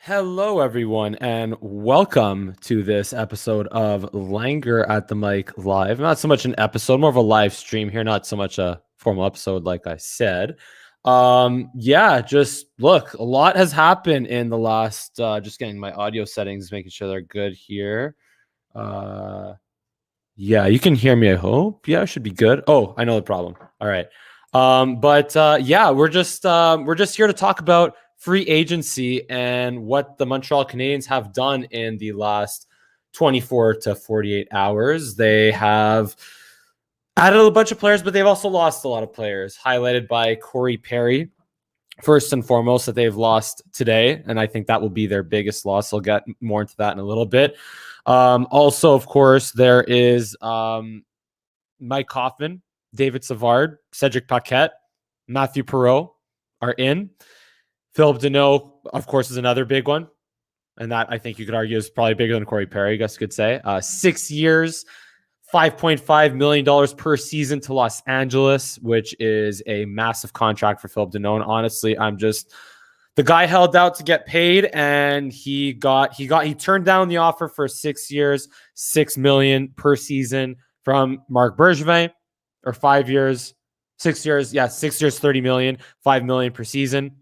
Hello, everyone, and welcome to this episode of Langerr at the Mic Live. Not so much an episode, more of a live stream here, not so much a formal episode, like I said. Just look, a lot has happened in the last, just getting my audio settings, making sure they're good here. You can hear me, I hope. Yeah, it should be good. Oh, I know the problem. All right. We're just here to talk about free agency and what the Montreal Canadiens have done in the last 24 to 48 hours. They have added a bunch of players, but they've also lost a lot of players, highlighted by Corey Perry, first and foremost, that they've lost today. And I think that will be their biggest loss. I'll get more into that in a little bit. Also, of course, there is Mike Hoffman, David Savard, Cedric Paquette, Matthew Perreault are in. Philip Danault, of course, is another big one. And that, I think you could argue, is probably bigger than Corey Perry, I guess you could say. 6 years, $5.5 million per season to Los Angeles, which is a massive contract for Philip Danault. And honestly, the guy held out to get paid, and he turned down the offer for 6 years, $6 million per season from Marc Bergevin, or 5 years, 6 years. Yeah, 6 years, $30 million, $5 million per season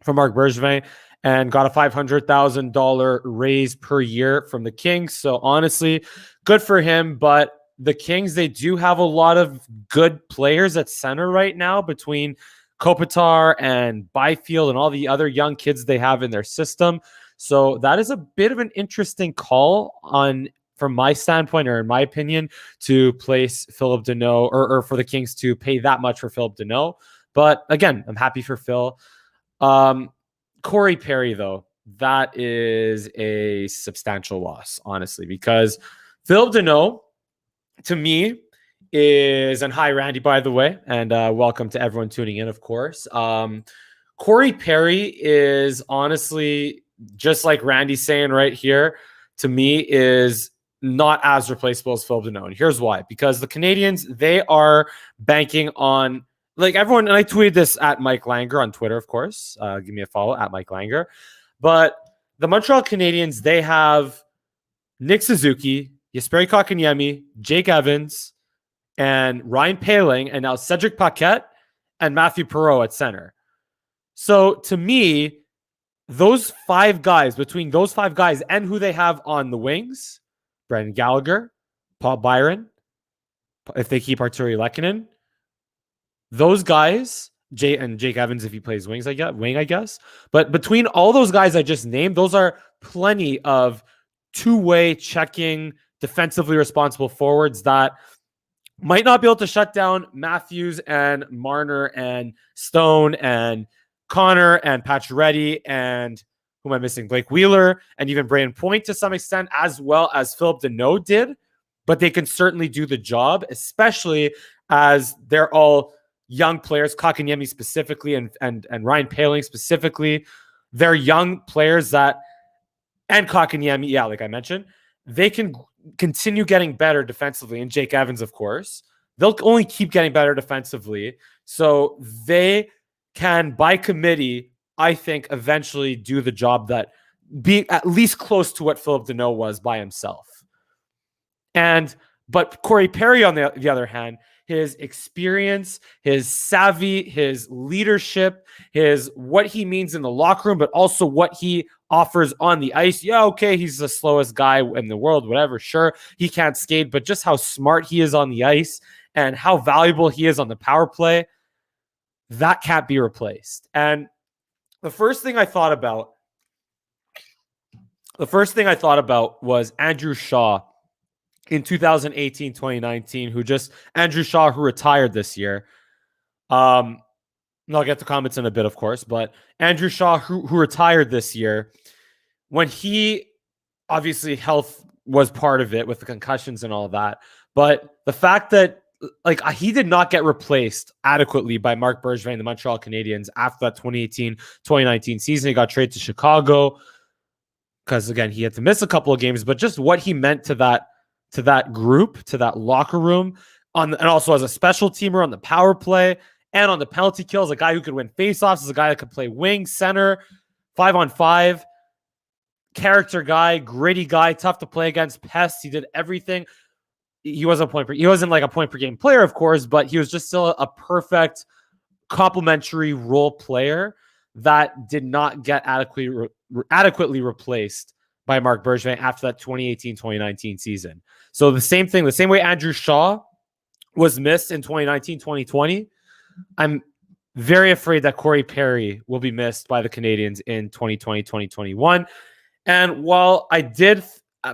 from Marc Bergevin, and got a $500,000 raise per year from the Kings. So honestly, good for him. But the Kings, they do have a lot of good players at center right now between Kopitar and Byfield and all the other young kids they have in their system. So that is a bit of an interesting call from my standpoint, or in my opinion, to place Philip Danault or for the Kings to pay that much for Philip Danault. But again, I'm happy for Phil. Corey Perry, though, that is a substantial loss, honestly, because Philip Danault, to me, is, and hi, Randy, by the way, and welcome to everyone tuning in, of course. Corey Perry is honestly, just like Randy's saying right here, to me, is not as replaceable as Philip Danault. And here's why. Because the Canadiens, they are banking on, like everyone, and I tweeted this at Mike Langerr on Twitter, of course. Give me a follow at Mike Langerr. But the Montreal Canadiens, they have Nick Suzuki, Jesperi Kotkaniemi, Jake Evans, and Ryan Poehling, and now Cedric Paquette and Matthew Perreault at center. So to me, those five guys, between those five guys and who they have on the wings, Brendan Gallagher, Paul Byron, if they keep Arturi Lehkonen, those guys, Jake Evans, if he plays wing, I guess. But between all those guys I just named, those are plenty of two-way checking, defensively responsible forwards that might not be able to shut down Matthews and Marner and Stone and Connor and Pacioretty and who am I missing? Blake Wheeler and even Brayden Point to some extent, as well as Philip Danault did. But they can certainly do the job, especially as they're all young players, Kotkaniemi specifically and Ryan Poehling specifically. They're young players that, and Kotkaniemi, yeah, like I mentioned, they can continue getting better defensively. And Jake Evans, of course, they'll only keep getting better defensively. So they can, by committee, I think, eventually do the job that be at least close to what Philip Danault was by himself. But Corey Perry, on the other hand, his experience, his savvy, his leadership, his what he means in the locker room, but also what he offers on the ice. Yeah, okay, he's the slowest guy in the world, whatever. Sure, he can't skate, but just how smart he is on the ice and how valuable he is on the power play, that can't be replaced. And the first thing I thought about was Andrew Shaw in 2018-2019, Andrew Shaw, who retired this year. And I'll get to comments in a bit, of course, but Andrew Shaw, who retired this year, when he, obviously health was part of it with the concussions and all of that, but the fact that he did not get replaced adequately by Marc Bergevin and the Montreal Canadiens after that 2018-2019 season. He got traded to Chicago because, again, he had to miss a couple of games, but just what he meant to that group, to that locker room, and also as a special teamer on the power play and on the penalty kills, a guy who could win faceoffs, is a guy that could play wing, center, 5-on-5. character guy, gritty guy, tough to play against, pests. He did everything. He wasn't he wasn't like a point per game player, of course, but he was just still a perfect complementary role player that did not get adequately replaced by Marc Bergevin after that 2018-2019 season. So the same thing, the same way Andrew Shaw was missed in 2019-2020, I'm very afraid that Corey Perry will be missed by the Canadiens in 2020-2021. And while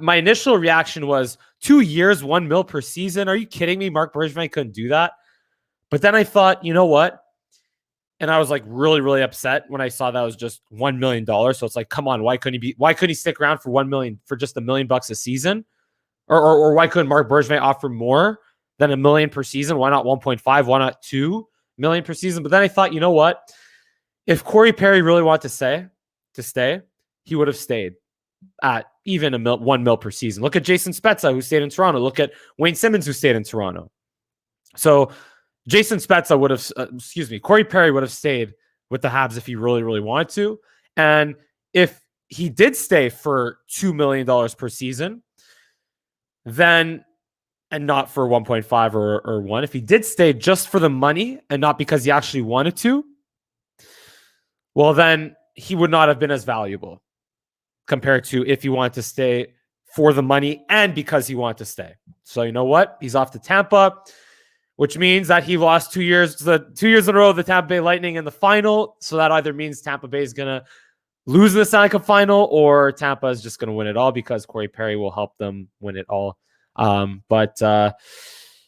my initial reaction was 2 years, $1 million per season. Are you kidding me? Marc Bergevin couldn't do that. But then I thought, you know what? And I was like really, really upset when I saw that was just $1 million. So it's like, come on, why couldn't he stick around for $1 million for just $1 million a season? Or why couldn't Marc Bergevin offer more than $1 million per season? Why not 1.5? Why not $2 million per season? But then I thought, you know what? If Corey Perry really wanted to stay, he would have stayed at even $1 million per season. Look at Jason Spezza, who stayed in Toronto. Look at Wayne Simmons, who stayed in Toronto. So Jason Spezza would have, Corey Perry would have stayed with the Habs if he really, really wanted to. And if he did stay for $2 million per season, then, and not for 1.5 or 1, if he did stay just for the money and not because he actually wanted to, well, then he would not have been as valuable compared to if he wanted to stay for the money and because he wanted to stay. So you know what? He's off to Tampa, which means that he lost 2 years, 2 years in a row, the Tampa Bay Lightning in the final. So that either means Tampa Bay is going to lose the Stanley Cup final or Tampa is just going to win it all because Corey Perry will help them win it all. Yeah.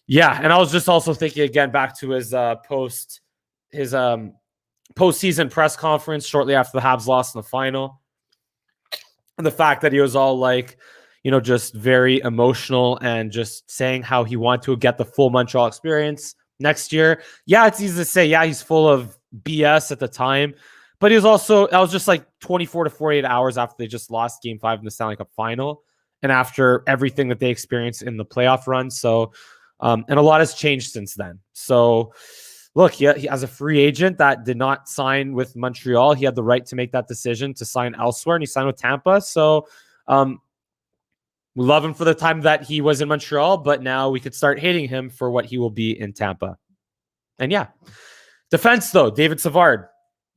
And I was just also thinking again back to his postseason press conference shortly after the Habs lost in the final. And the fact that he was all like, just very emotional and just saying how he wanted to get the full Montreal experience next year. Yeah, it's easy to say, yeah, he's full of BS at the time. But he was also, that was just like 24 to 48 hours after they just lost Game 5 in the Stanley Cup final. And after everything that they experienced in the playoff run. So, and a lot has changed since then. So, look, he as a free agent that did not sign with Montreal, he had the right to make that decision to sign elsewhere, and he signed with Tampa. So, we love him for the time that he was in Montreal, but now we could start hating him for what he will be in Tampa. And yeah, defense though, David Savard.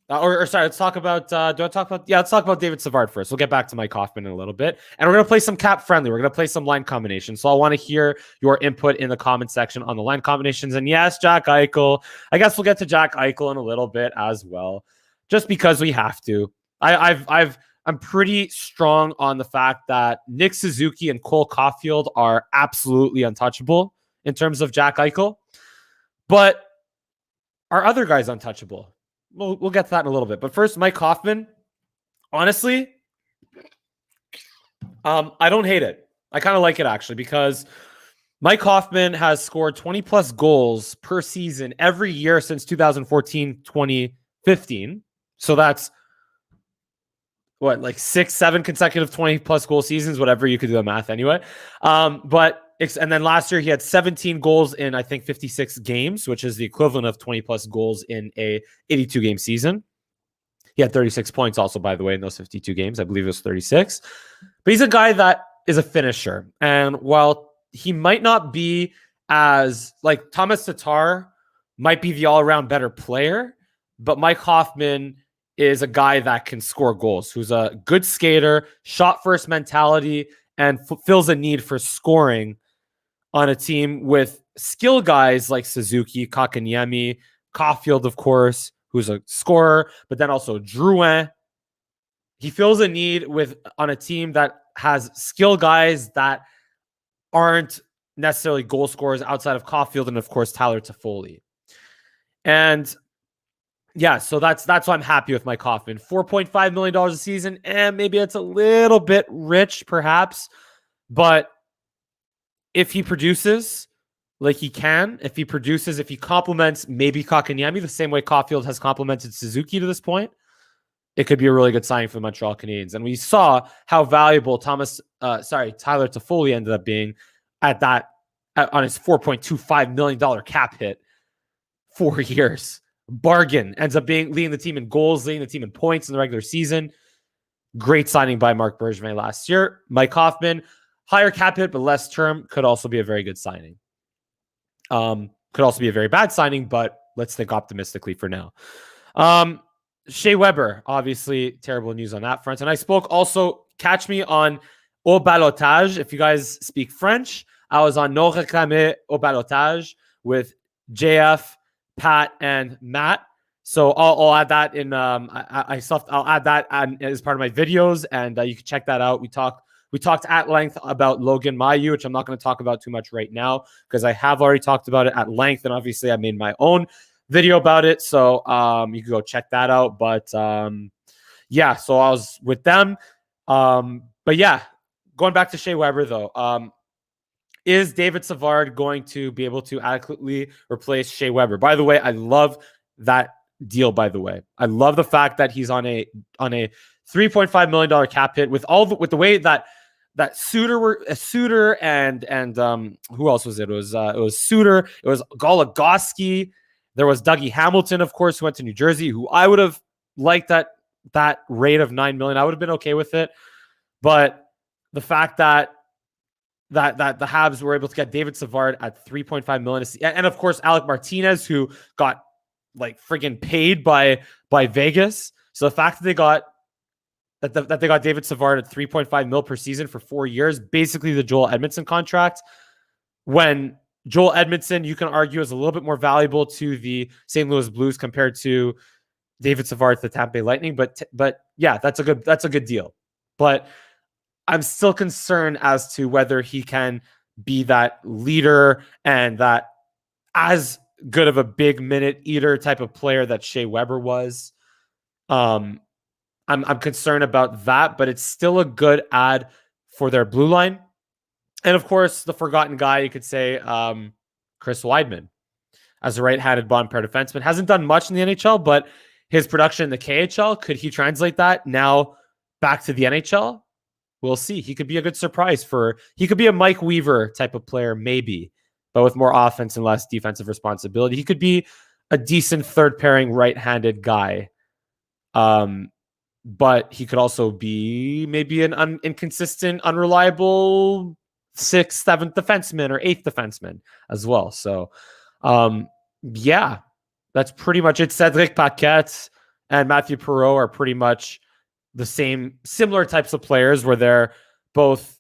Let's talk about, let's talk about David Savard first. We'll get back to Mike Hoffman in a little bit. And we're going to play some cap friendly. We're going to play some line combinations. So I want to hear your input in the comment section on the line combinations. And yes, Jack Eichel. I guess we'll get to Jack Eichel in a little bit as well, just because we have to. I'm pretty strong on the fact that Nick Suzuki and Cole Caulfield are absolutely untouchable in terms of Jack Eichel. But are other guys untouchable? We'll get to that in a little bit. But first, Mike Hoffman, honestly, I don't hate it. I kind of like it, actually, because Mike Hoffman has scored 20-plus goals per season every year since 2014, 2015. So that's, like 6-7 consecutive 20-plus goal seasons, whatever. You could do the math anyway. And then last year he had 17 goals in, I think, 56 games, which is the equivalent of 20-plus goals in a 82-game season. He had 36 points also, by the way, in those 52 games. I believe it was 36. But he's a guy that is a finisher. And while he might not be as, like, Thomas Tatar might be the all-around better player, but Mike Hoffman is a guy that can score goals, who's a good skater, shot-first mentality, and fulfills a need for scoring on a team with skill guys like Suzuki, Kakanyemi, Caulfield, of course, who's a scorer, but then also Drouin. He fills a need on a team that has skill guys that aren't necessarily goal scorers outside of Caulfield and, of course, Tyler Toffoli. And yeah, so that's why I'm happy with Mike Hoffman. $4.5 million a season, and maybe it's a little bit rich, perhaps, but if he produces like he can, if he complements maybe Kakanyemi the same way Caulfield has complemented Suzuki to this point, it could be a really good signing for the Montreal Canadiens. And we saw how valuable Tyler Toffoli ended up being on his $4.25 million cap hit 4 years. Bargain. Ends up leading the team in goals, leading the team in points in the regular season. Great signing by Marc Bergevin last year. Mike Hoffman, higher cap hit, but less term, could also be a very good signing. Could also be a very bad signing, but let's think optimistically for now. Shea Weber, obviously terrible news on that front. And I spoke also, catch me on Au Balotage. If you guys speak French, I was on No Réclamé Au Balotage with JF, Pat, and Matt. So I'll add that in. I'll add that as part of my videos, and you can check that out. We talked at length about Logan Mailloux, which I'm not going to talk about too much right now because I have already talked about it at length, and obviously I made my own video about it, so you can go check that out. But yeah, so I was with them. But yeah, going back to Shea Weber though, is David Savard going to be able to adequately replace Shea Weber? By the way, I love that deal. By the way, I love the fact that he's on a $3.5 million cap hit with the way that Suter and who else was it? It was Suter. It was Goligoski. There was Dougie Hamilton, of course, who went to New Jersey, who I would have liked that rate of $9 million. I would have been okay with it. But the fact that the Habs were able to get David Savard at $3.5 million, and of course Alec Martinez, who got like friggin' paid by Vegas. So the fact that they got that they got David Savard at $3.5 million per season for 4 years, basically the Joel Edmondson contract, when Joel Edmondson, you can argue, is a little bit more valuable to the St. Louis Blues compared to David Savard to the Tampa Bay Lightning. But yeah, that's a good deal. But I'm still concerned as to whether he can be that leader and that as good of a big minute eater type of player that Shea Weber was. I'm concerned about that, but it's still a good add for their blue line. And of course, the forgotten guy, you could say, Chris Weidman, as a right-handed bottom pair defenseman. Hasn't done much in the NHL, but his production in the KHL, could he translate that now back to the NHL? We'll see. He could be a good surprise he could be a Mike Weaver type of player, maybe, but with more offense and less defensive responsibility. He could be a decent third pairing right-handed guy. But he could also be maybe an inconsistent, unreliable 6th, 7th defenseman or 8th defenseman as well. So, yeah, that's pretty much it. Cedric Paquette and Matthew Perreault are pretty much the similar types of players where they're both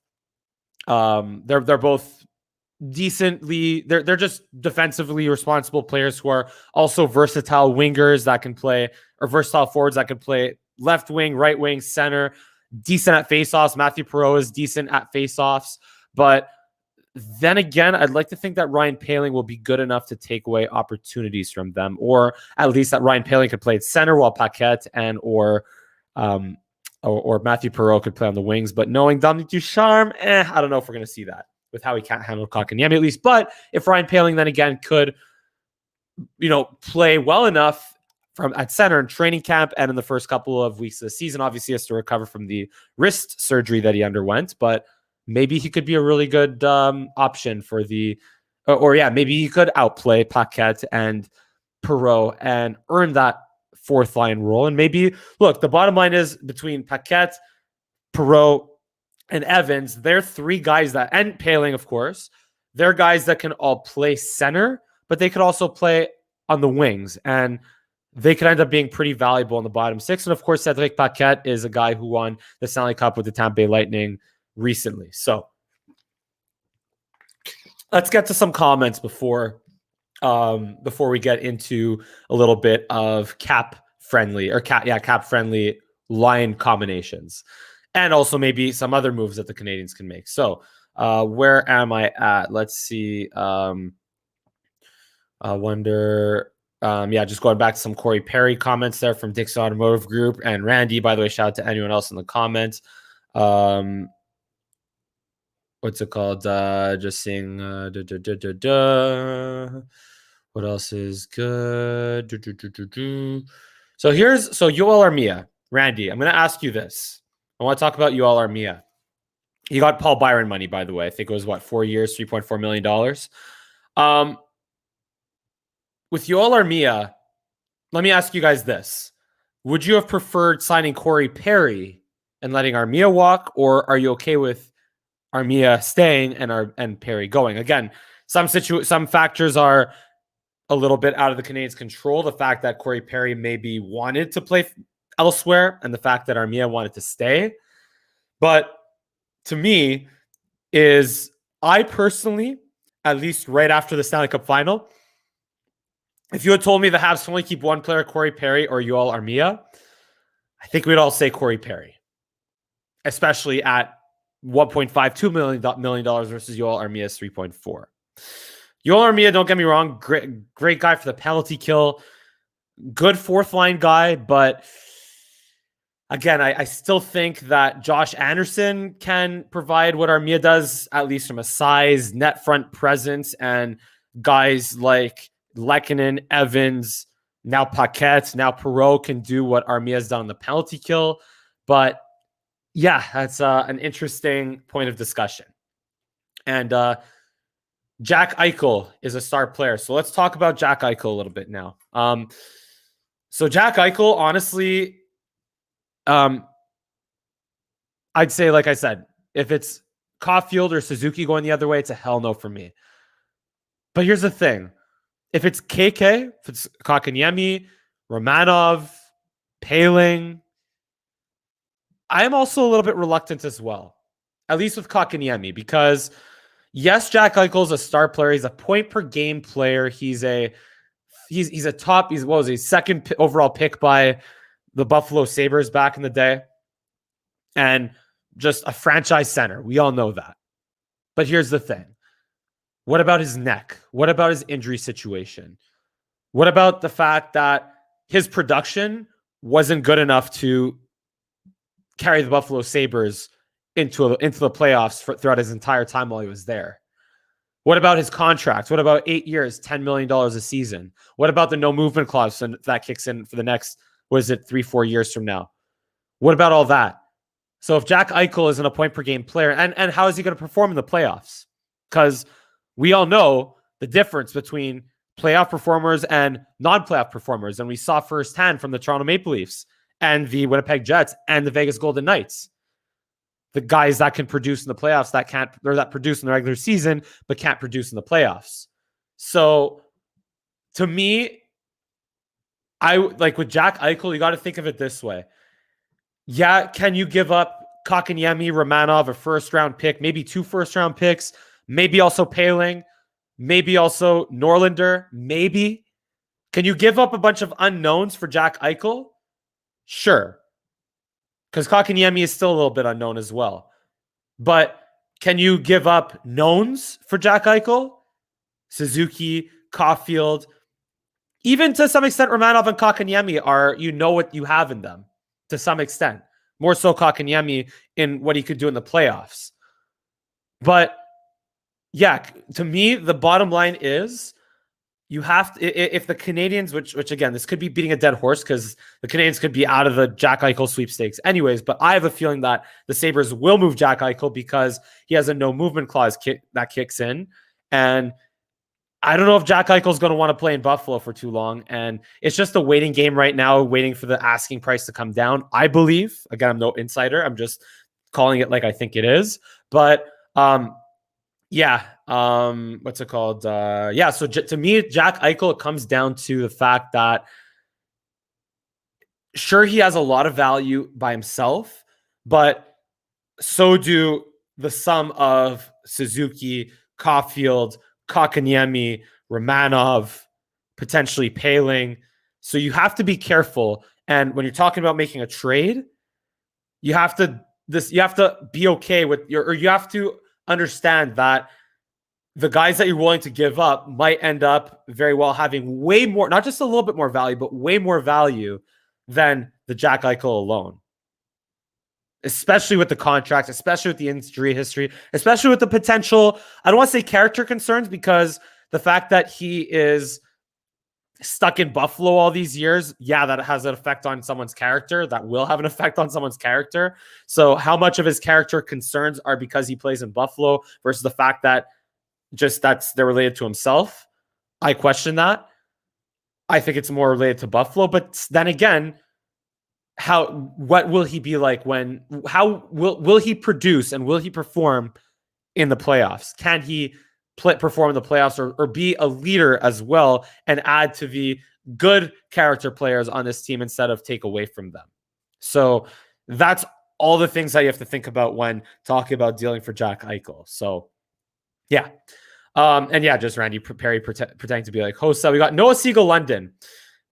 decently, they're just defensively responsible players who are also versatile wingers that can play, or versatile forwards that can play left wing, right wing, center, decent at faceoffs. Matthew Perreault is decent at faceoffs. But then again, I'd like to think that Ryan Poehling will be good enough to take away opportunities from them, or at least that Ryan Poehling could play at center while Paquette or Matthew Perreault could play on the wings. But knowing Dominique Ducharme, I don't know if we're going to see that with how he can't handle Kotkaniemi at least. But if Ryan Poehling then again could, play well enough at center in training camp and in the first couple of weeks of the season, obviously he has to recover from the wrist surgery that he underwent, but maybe he could be a really good option for maybe he could outplay Paquette and Perreault and earn that fourth line role. And maybe, look, the bottom line is between Paquette, Perreault, and Evans, they're three guys and Poehling, of course, they're guys that can all play center, but they could also play on the wings, and they could end up being pretty valuable in the bottom six. And of course, Cedric Paquette is a guy who won the Stanley Cup with the Tampa Bay Lightning recently. So let's get to some comments before we get into a little bit of cap friendly line combinations, and also maybe some other moves that the Canadiens can make. So where am I at? Let's see. I wonder. Just going back to some Corey Perry comments there from Dixon Automotive Group and Randy. By the way, shout out to anyone else in the comments. What's it called? Just seeing. What else is good? So Yoel Armia, Randy. I'm going to ask you this. I want to talk about Yoel Armia. He got Paul Byron money, by the way. I think it was 4 years, $3.4 million. With Yoel Armia, let me ask you guys this. Would you have preferred signing Corey Perry and letting Armia walk, or are you okay with Armia staying and Perry going? Again, some factors are a little bit out of the Canadiens' control. The fact that Corey Perry maybe wanted to play elsewhere, and the fact that Armia wanted to stay. But to me, I personally, at least right after the Stanley Cup final, if you had told me the Habs can only keep one player, Corey Perry or Yoel Armia, I think we'd all say Corey Perry, especially at $1.52 million versus Yoel Armia's 3.4. Yoel Armia, don't get me wrong, great guy for the penalty kill, good fourth line guy, but again, I still think that Josh Anderson can provide what Armia does, at least from a size, net front presence, and guys like Lehkonen, Evans, now Paquette, now Perreault can do what Armia has done on the penalty kill. But yeah, that's an interesting point of discussion. And Jack Eichel is a star player. So let's talk about Jack Eichel a little bit now. So Jack Eichel, honestly, I'd say, like I said, if it's Caulfield or Suzuki going the other way, it's a hell no for me. But here's the thing. If it's KK, if it's Kotkaniemi, Romanov, Poehling, I am also a little bit reluctant as well, at least with Kotkaniemi, because yes, Jack Eichel is a star player. He's a point per game player. He's a second overall pick by the Buffalo Sabres back in the day, and just a franchise center. We all know that. But here's the thing. What about his neck? What about his injury situation? What about the fact that his production wasn't good enough to carry the Buffalo Sabres into the playoffs throughout his entire time while he was there? What about his contract? What about 8 years, $10 million a season? What about the no movement clause that kicks in for the next, 3-4 years from now? What about all that? So if Jack Eichel isn't a point per game player, and how is he going to perform in the playoffs? Because we all know the difference between playoff performers and non-playoff performers. And we saw firsthand from the Toronto Maple Leafs and the Winnipeg Jets and the Vegas Golden Knights. The guys that can produce in the playoffs that produce in the regular season, but can't produce in the playoffs. So to me, with Jack Eichel, you got to think of it this way. Yeah, can you give up Kotkaniemi, Romanov, a first-round pick, maybe 2 first-round picks, maybe also Poehling, maybe also Norlinder, maybe? Can you give up a bunch of unknowns for Jack Eichel? Sure. Because Kotkaniemi is still a little bit unknown as well. But can you give up knowns for Jack Eichel? Suzuki, Caulfield, even to some extent, Romanov and Kotkaniemi what you have in them to some extent. More so Kotkaniemi in what he could do in the playoffs. But yeah, to me, the bottom line is you have to, if the Canadiens, which again, this could be beating a dead horse because the Canadiens could be out of the Jack Eichel sweepstakes anyways, but I have a feeling that the Sabres will move Jack Eichel because he has a no movement clause that kicks in. And I don't know if Jack Eichel is going to want to play in Buffalo for too long. And it's just a waiting game right now, waiting for the asking price to come down. I believe, again, I'm no insider. I'm just calling it like I think it is. But what's it called? So to me, Jack Eichel, it comes down to the fact that sure, he has a lot of value by himself, but so do the sum of Suzuki, Caulfield, Kotkaniemi, Romanov, potentially Poehling. So you have to be careful. And when you're talking about making a trade, you have to be okay with you have to understand that the guys that you're willing to give up might end up very well having way more, not just a little bit more value, but way more value than the Jack Eichel alone. Especially with the contract, especially with the injury history, especially with the potential, I don't want to say character concerns, because the fact that he is stuck in Buffalo all these years, yeah, that has an effect on someone's character. That will have an effect on someone's character. So how much of his character concerns are because he plays in Buffalo versus the fact that they're related to himself? I question that. I think it's more related to Buffalo. But then again, what will he be like how will he produce and will he perform in the playoffs? Can he perform in the playoffs or be a leader as well and add to the good character players on this team instead of take away from them? So that's all the things that you have to think about when talking about dealing for Jack Eichel. So yeah. And yeah, just Randy Perry pretending to be like Hossa. We got Noah Siegel London.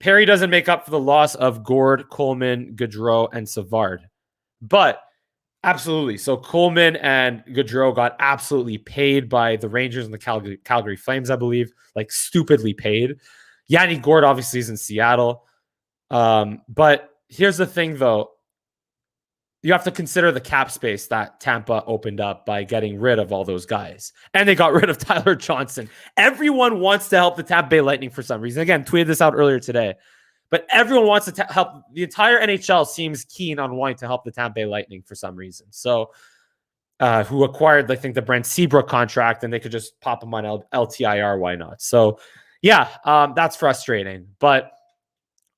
Perry doesn't make up for the loss of Gord, Coleman, Gaudreau, and Savard. But absolutely. So Coleman and Gaudreau got absolutely paid by the Rangers and the Calgary Flames, I believe. Like stupidly paid. Yanni Gord obviously is in Seattle. But here's the thing, though. You have to consider the cap space that Tampa opened up by getting rid of all those guys. And they got rid of Tyler Johnson. Everyone wants to help the Tampa Bay Lightning for some reason. Again, tweeted this out earlier today. But everyone wants to help. The entire NHL seems keen on wanting to help the Tampa Bay Lightning for some reason. So, who acquired, I think, the Brent Seabrook contract, and they could just pop him on LTIR. Why not? So, yeah, that's frustrating. But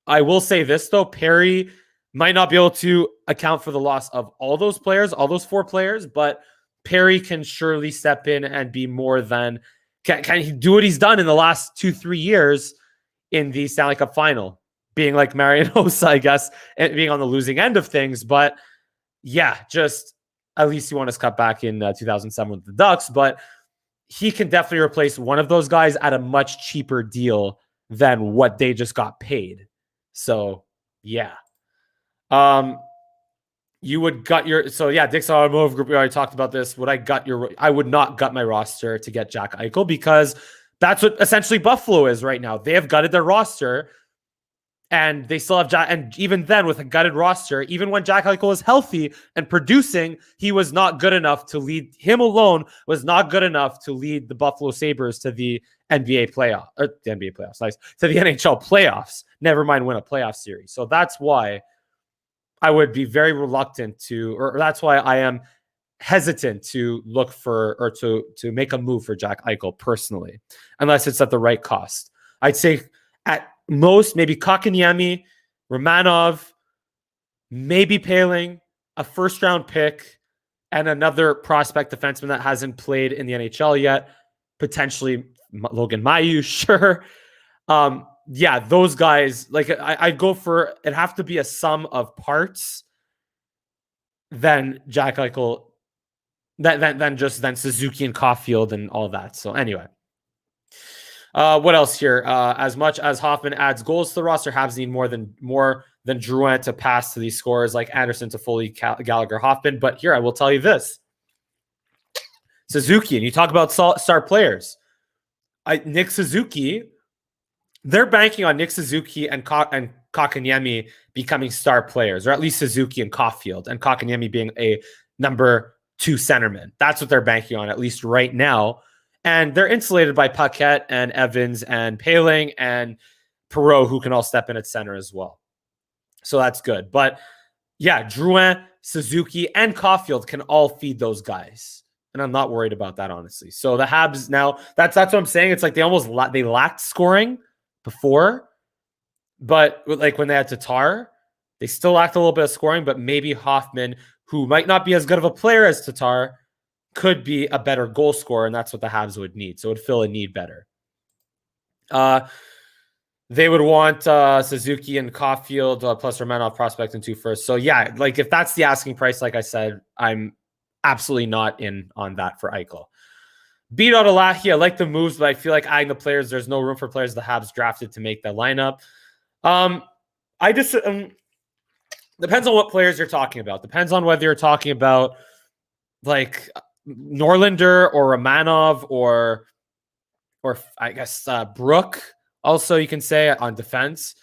I will say this, though. Perry might not be able to account for the loss of all those players, all those 4 players, but Perry can surely step in and be more than, can he do what he's done in the last 2-3 years in the Stanley Cup final, being like Marian Hossa, I guess, and being on the losing end of things. But yeah, just at least he won his cup back in 2007 with the Ducks, but he can definitely replace one of those guys at a much cheaper deal than what they just got paid. So yeah. You would gut your, so yeah, Dick's Automotive Group, we already talked about this. I would not gut my roster to get Jack Eichel because that's what essentially Buffalo is right now. They have gutted their roster and they still have Jack. And even then with a gutted roster, even when Jack Eichel was healthy and producing, he was not good enough to lead, him alone was not good enough to lead the Buffalo Sabres to the NBA playoff, or the NBA playoffs, nice, to the NHL playoffs, never mind win a playoff series. So that's why I would be very reluctant to, or that's why I am hesitant to look for or to make a move for Jack Eichel personally, unless it's at the right cost. I'd say at most maybe Kotkaniemi, Romanov, maybe Paling, a first-round pick, and another prospect defenseman that hasn't played in the NHL yet, potentially Logan Mailloux, sure. Yeah, those guys, like I'd go for, it'd have to be a sum of parts than Jack Eichel, than Suzuki and Caulfield and all that. So anyway, what else here? As much as Hoffman adds goals to the roster, Habs need more than Drouin to pass to these scorers like Anderson, Toffoli, Gallagher, Hoffman. But here I will tell you this: Suzuki, and you talk about star players. Nick Suzuki. They're banking on Nick Suzuki and Kotkaniemi becoming star players, or at least Suzuki and Caulfield, and Kotkaniemi being a number 2 centerman. That's what they're banking on, at least right now. And they're insulated by Paquette and Evans and Paling and Perreault, who can all step in at center as well. So that's good. But yeah, Drouin, Suzuki, and Caulfield can all feed those guys. And I'm not worried about that, honestly. So the Habs now, that's what I'm saying. It's like they lacked scoring before, but like when they had Tatar, they still lacked a little bit of scoring, but maybe Hoffman, who might not be as good of a player as Tatar, could be a better goal scorer, and that's what the Habs would need. So it would fill a need better. They would want Suzuki and Caulfield plus Romanov prospect and 2 firsts. So yeah, like if that's the asking price, like I said, I'm absolutely not in on that for Eichel. Beat out Alahi. I like the moves, but I feel like adding the players, there's no room for players the Habs drafted to make that lineup. I just depends on what players you're talking about. Depends on whether you're talking about like Norlinder or Romanov or I guess Brook. Also, you can say on defense.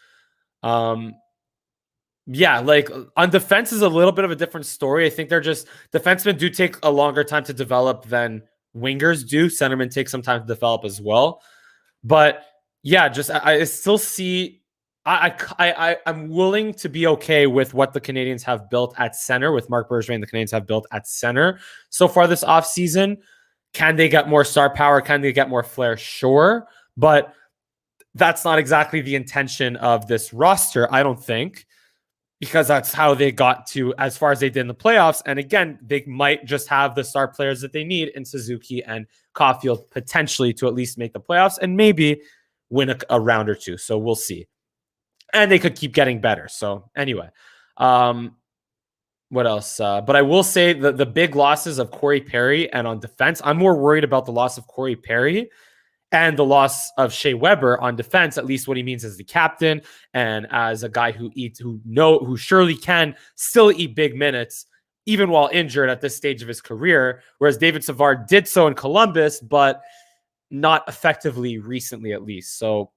Yeah, like on defense is a little bit of a different story. I think they're just defensemen do take a longer time to develop than wingers do. Centermen take some time to develop as well. But yeah, just I still see I'm willing to be okay with what the Canadiens have built at center, with Marc Bergevin. The Canadiens have built at center so far this offseason. Can they get more star power? Can they get more flair? Sure. But that's not exactly the intention of this roster, I don't think. because that's how they got to as far as they did in the playoffs. And again, they might just have the star players that they need in Suzuki and Caulfield potentially to at least make the playoffs and maybe win a round or two. So we'll see. And they could keep getting better. So anyway, what else? But I will say that the big losses of Corey Perry and on defense, I'm more worried about the loss of Corey Perry and the loss of Shea Weber on defense, at least what he means as the captain and as a guy who surely can still eat big minutes, even while injured at this stage of his career. Whereas David Savard did so in Columbus, but not effectively recently, at least. So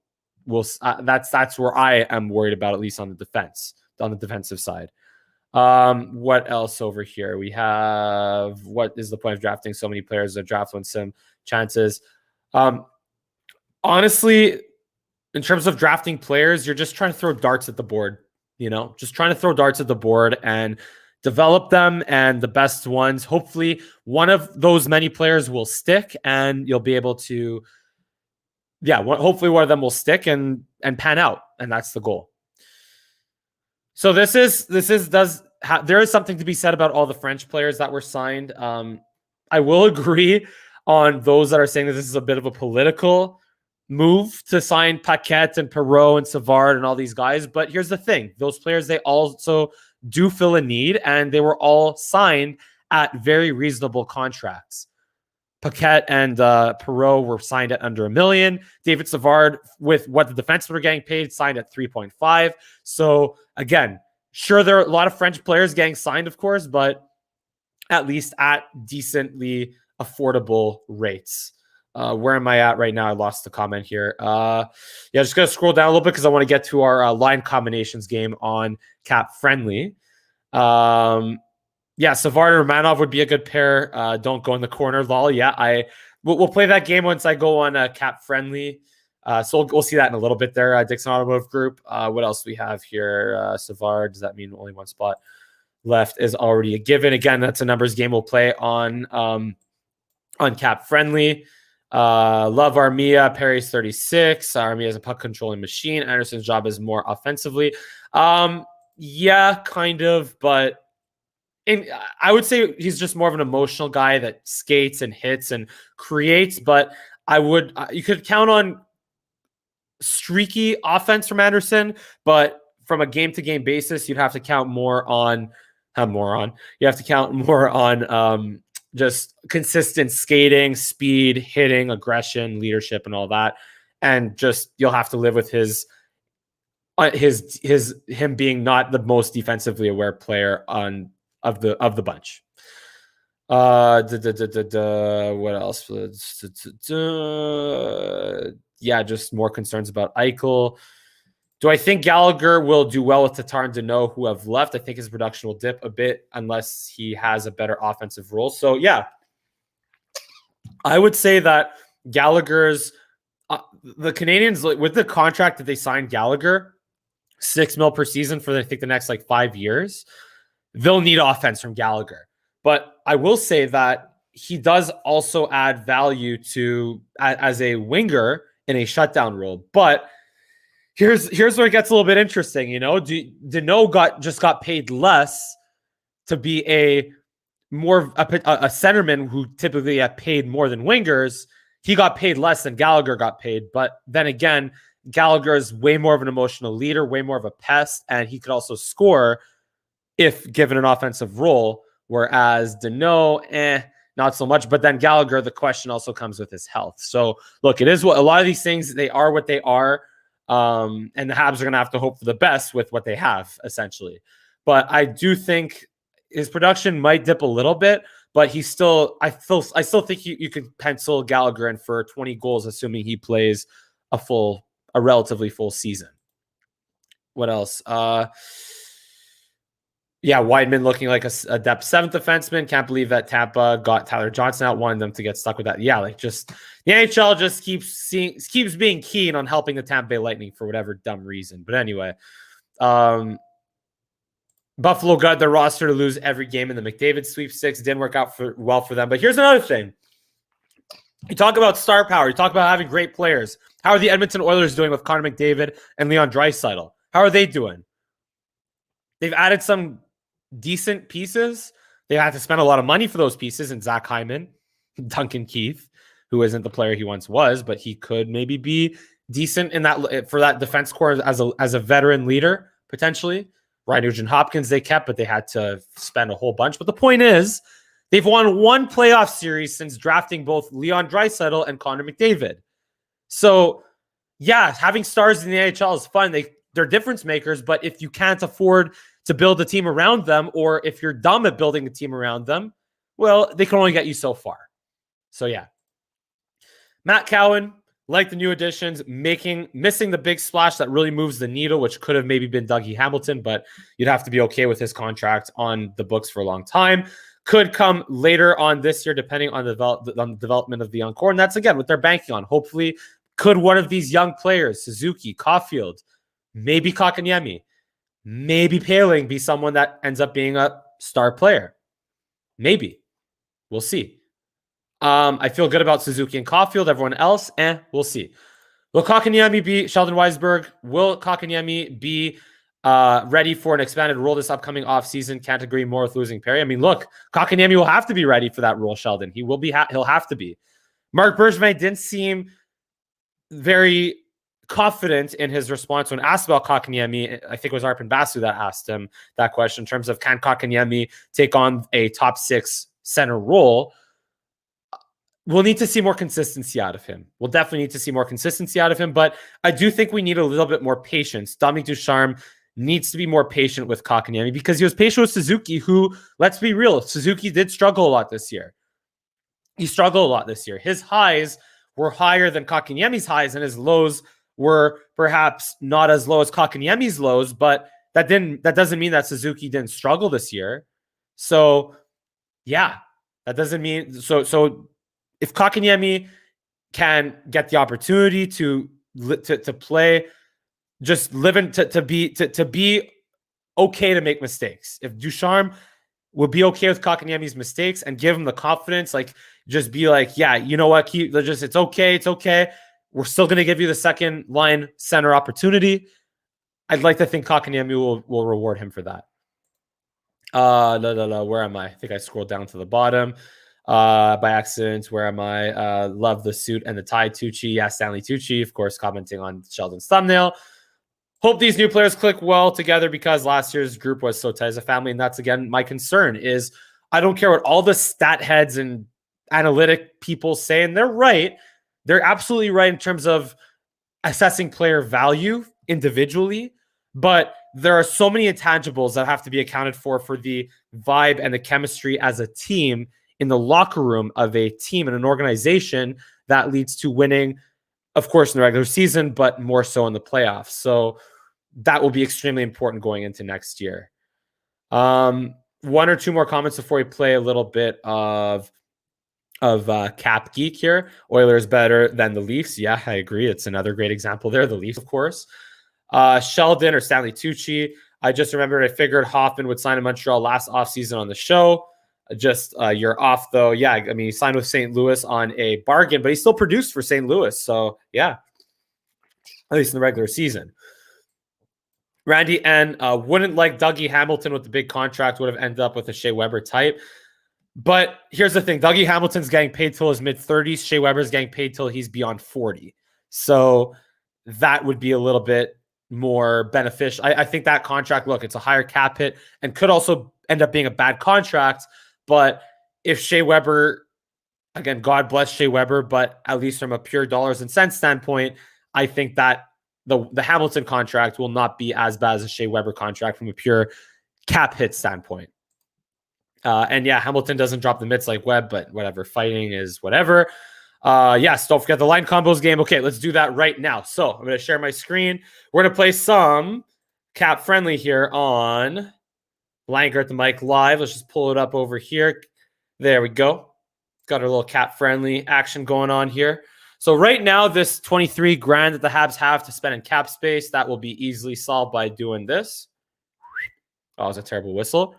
that's where I am worried about, at least on the defensive side. What else over here? We have, what is the point of drafting so many players? The draft wins some chances. Honestly, in terms of drafting players, you're just trying to throw darts at the board, just trying to throw darts at the board and develop them. And the best ones, hopefully one of those many players will stick and you'll be able to, hopefully one of them will stick and pan out. And that's the goal. So there is something to be said about all the French players that were signed. I will agree on those that are saying that this is a bit of a political move to sign Paquette and Perreault and Savard and all these guys. But here's the thing. Those players, they also do fill a need, and they were all signed at very reasonable contracts. Paquette and Perreault were signed at under $1 million. David Savard, with what the defensemen were getting paid, signed at 3.5. So again, sure, there are a lot of French players getting signed, of course, but at least at decently affordable rates. Where am I at right now? I lost the comment here. Just going to scroll down a little bit because I want to get to our line combinations game on Cap Friendly. Savard and Romanov would be a good pair. Don't go in the corner, lol. We'll play that game once I go on Cap Friendly. So we'll see that in a little bit there. Dixon Automotive Group. What else we have here? Savard, does that mean only one spot left is already a given? Again, that's a numbers game we'll play on Cap Friendly. Love Armia. Perry's 36. Armia is a puck controlling machine. Anderson's job is more offensively. Kind of, but I would say he's just more of an emotional guy that skates and hits and creates. But you could count on streaky offense from Anderson, but from a game-to-game basis, you'd have to count more on. You have to count more on just consistent skating, speed, hitting, aggression, leadership, and all that. And just you'll have to live with him being not the most defensively aware player of the bunch. What else? Just more concerns about Eichel. Do I think Gallagher will do well with Tatar and Danault, who have left? I think his production will dip a bit unless he has a better offensive role. So, I would say that Gallagher's the Canadiens, with the contract that they signed Gallagher, $6 million per season for I think the next 5 years, they'll need offense from Gallagher. But I will say that he does also add value as a winger in a shutdown role. But here's where it gets a little bit interesting. Danault just got paid less to be a centerman who typically get paid more than wingers. He got paid less than Gallagher got paid. But then again, Gallagher is way more of an emotional leader, way more of a pest, and he could also score if given an offensive role. Whereas Danault, not so much. But then Gallagher, the question also comes with his health. So look, it is what a lot of these things, they are what they are. And the Habs are going to have to hope for the best with what they have, essentially. But I do think his production might dip a little bit, but I still think you could pencil Gallagher in for 20 goals, assuming he plays a relatively full season. What else? Weidman looking like a depth seventh defenseman. Can't believe that Tampa got Tyler Johnson out. Wanted them to get stuck with that. The NHL just keeps being keen on helping the Tampa Bay Lightning for whatever dumb reason. But anyway, Buffalo got their roster to lose every game in the McDavid sweepstakes. Didn't work out well for them. But here's another thing. You talk about star power. You talk about having great players. How are the Edmonton Oilers doing with Connor McDavid and Leon Draisaitl? How are they doing? They've added some decent pieces. They had to spend a lot of money for those pieces, and Zach Hyman, Duncan Keith, who isn't the player he once was, but he could maybe be decent in that for that defense core as a veteran leader, potentially. Ryder and Hopkins they kept, but they had to spend a whole bunch. But the point is, they've won one playoff series since drafting both Leon Draisaitl and Connor McDavid. So, yeah, having stars in the NHL is fun. They're difference makers, but if you can't afford to build a team around them, or if you're dumb at building a team around them, well, they can only get you so far. So, yeah. Matt Cowan, like the new additions, missing the big splash that really moves the needle, which could have maybe been Dougie Hamilton, but you'd have to be okay with his contract on the books for a long time. Could come later on this year, depending on the development of the young core. And that's, again, what they're banking on. Hopefully, could one of these young players, Suzuki, Caulfield, maybe Kotkaniemi, maybe Poehling, be someone that ends up being a star player? Maybe. We'll see. I feel good about Suzuki and Caulfield. Everyone else, we'll see. Will Kotkaniemi be Sheldon Weisberg? Will Kotkaniemi be ready for an expanded role this upcoming offseason? Can't agree more with losing Perry. I mean, look, Kotkaniemi will have to be ready for that role, Sheldon. He will be. He'll have to be. Marc Bergevin didn't seem very confident in his response when asked about Kotkaniemi. I think it was Arpon Basu that asked him that question in terms of can Kotkaniemi take on a top 6 center role. We'll need to see more consistency out of him. We'll definitely need to see more consistency out of him, but I do think we need a little bit more patience. Dominique Ducharme needs to be more patient with Kotkaniemi because he was patient with Suzuki, who, let's be real, Suzuki did struggle a lot this year. He struggled a lot this year. His highs were higher than Kotkaniemi's highs, and his lows were perhaps not as low as Kotkaniemi's lows, but that doesn't mean that Suzuki didn't struggle this year. So, yeah, that doesn't mean so if Kotkaniemi can get the opportunity to play, just living to be okay to make mistakes. If Ducharme would be okay with Kotkaniemi's mistakes and give him the confidence, like just be like, yeah, you know what, it's okay. We're still going to give you the second line center opportunity. I'd like to think Kotkaniemi will reward him for that. Where am I? I think I scrolled down to the bottom. By accident. Where am I? Love the suit and the tie, Tucci. Yeah, Stanley Tucci, of course, commenting on Sheldon's thumbnail. Hope these new players click well together because last year's group was so tight as a family. And that's, again, my concern is I don't care what all the stat heads and analytic people say. And they're right. They're absolutely right in terms of assessing player value individually. But there are so many intangibles that have to be accounted for the vibe and the chemistry as a team in the locker room of a team and an organization that leads to winning, of course, in the regular season, but more so in the playoffs. So that will be extremely important going into next year. One or two more comments before we play a little bit of Cap Geek here. Oilers better than the Leafs. Yeah, I agree. It's another great example there. The Leafs, of course. Sheldon or Stanley Tucci. I just remembered I figured Hoffman would sign in Montreal last offseason on the show. Just you're off, though. Yeah, I mean, he signed with St. Louis on a bargain, but he still produced for St. Louis. So, yeah, at least in the regular season. Randy N. Wouldn't like Dougie Hamilton with the big contract, would have ended up with a Shea Weber type. But here's the thing. Dougie Hamilton's getting paid till his mid-30s. Shea Weber's getting paid till he's beyond 40. So that would be a little bit more beneficial. I think that contract, look, it's a higher cap hit and could also end up being a bad contract. But if Shea Weber, again, God bless Shea Weber, but at least from a pure dollars and cents standpoint, I think that the Hamilton contract will not be as bad as a Shea Weber contract from a pure cap hit standpoint. And yeah, Hamilton doesn't drop the mitts like Webb, but whatever, fighting is whatever. Yes, don't forget the line combos game. Okay, let's do that right now. So I'm going to share my screen. We're going to play some cap friendly here on Langerr at the mic live. Let's just pull it up over here. There we go. Got our little cap friendly action going on here. So right now, this 23 grand that the Habs have to spend in cap space, that will be easily solved by doing this. Oh, it was a terrible whistle.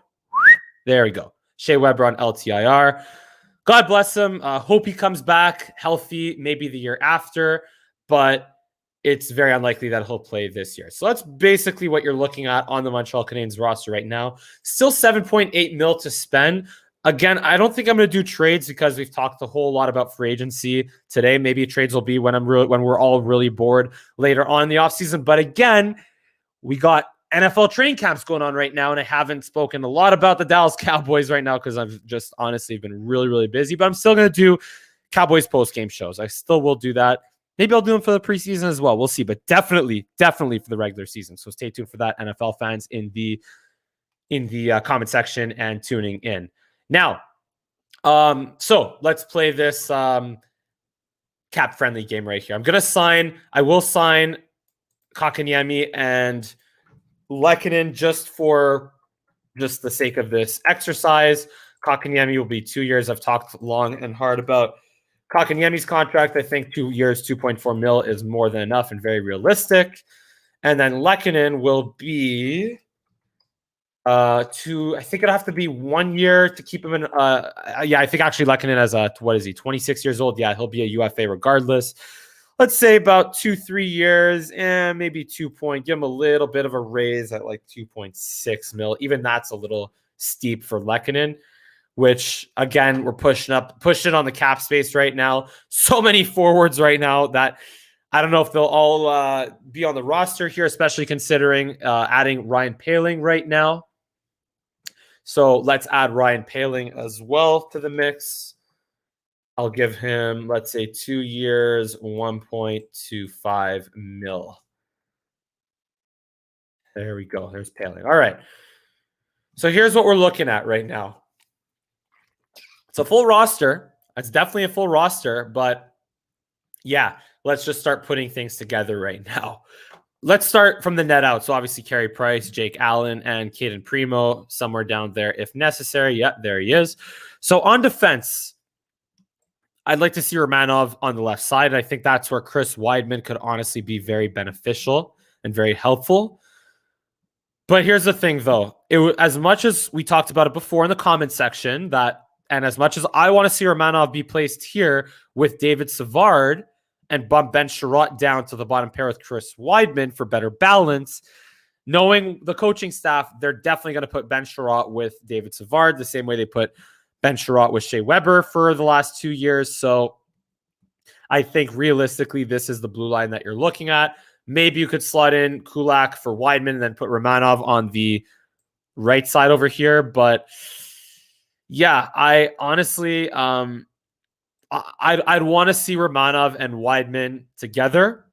There we go. Shea Weber on LTIR. God bless him. Hope he comes back healthy, maybe the year after. But it's very unlikely that he'll play this year. So that's basically what you're looking at on the Montreal Canadiens roster right now. Still 7.8 mil to spend. Again, I don't think I'm going to do trades because we've talked a whole lot about free agency today. Maybe trades will be when we're all really bored later on in the offseason. But again, we got NFL training camps going on right now, and I haven't spoken a lot about the Dallas Cowboys right now because I've just honestly been really, really busy. But I'm still going to do Cowboys post-game shows. I still will do that. Maybe I'll do them for the preseason as well. We'll see, but definitely for the regular season. So stay tuned for that, NFL fans, in the comment section and tuning in. Now, so let's play this cap-friendly game right here. I will sign Kotkaniemi and Lehkonen just for the sake of this exercise. Kotkaniemi will be 2 years. I've talked long and hard about Kotkaniemi's contract. I think 2 years, 2.4 mil is more than enough and very realistic. And then Lehkonen will be I think it'll have to be 1 year to keep him in. I think actually Lehkonen as what is he, 26 years old? Yeah, he'll be a UFA regardless. Let's say about 2-3 years, and maybe give him a little bit of a raise at like 2.6 mil. Even that's a little steep for Lehkonen, which again, we're pushing on the cap space right now. So many forwards right now that I don't know if they'll all be on the roster here, especially considering adding Ryan Poehling right now. So let's add Ryan Poehling as well to the mix. I'll give him, let's say, 2 years, 1.25 mil. There we go. There's Poehling. All right. So here's what we're looking at right now. It's a full roster. It's definitely a full roster, but yeah, let's just start putting things together right now. Let's start from the net out. So obviously Carey Price, Jake Allen, and Caden Primo somewhere down there if necessary. Yep, there he is. So on defense, I'd like to see Romanov on the left side. I think that's where Chris Weidman could honestly be very beneficial and very helpful. But here's the thing, though. As much as we talked about it before in the comment section, and as much as I want to see Romanov be placed here with David Savard and bump Ben Chiarot down to the bottom pair with Chris Weidman for better balance, knowing the coaching staff, they're definitely going to put Ben Chiarot with David Savard the same way they put Ben Chiarot with Shea Weber for the last 2 years. So I think realistically, this is the blue line that you're looking at. Maybe you could slot in Kulak for Weidman and then put Romanov on the right side over here. But yeah, I honestly, I'd want to see Romanov and Weidman together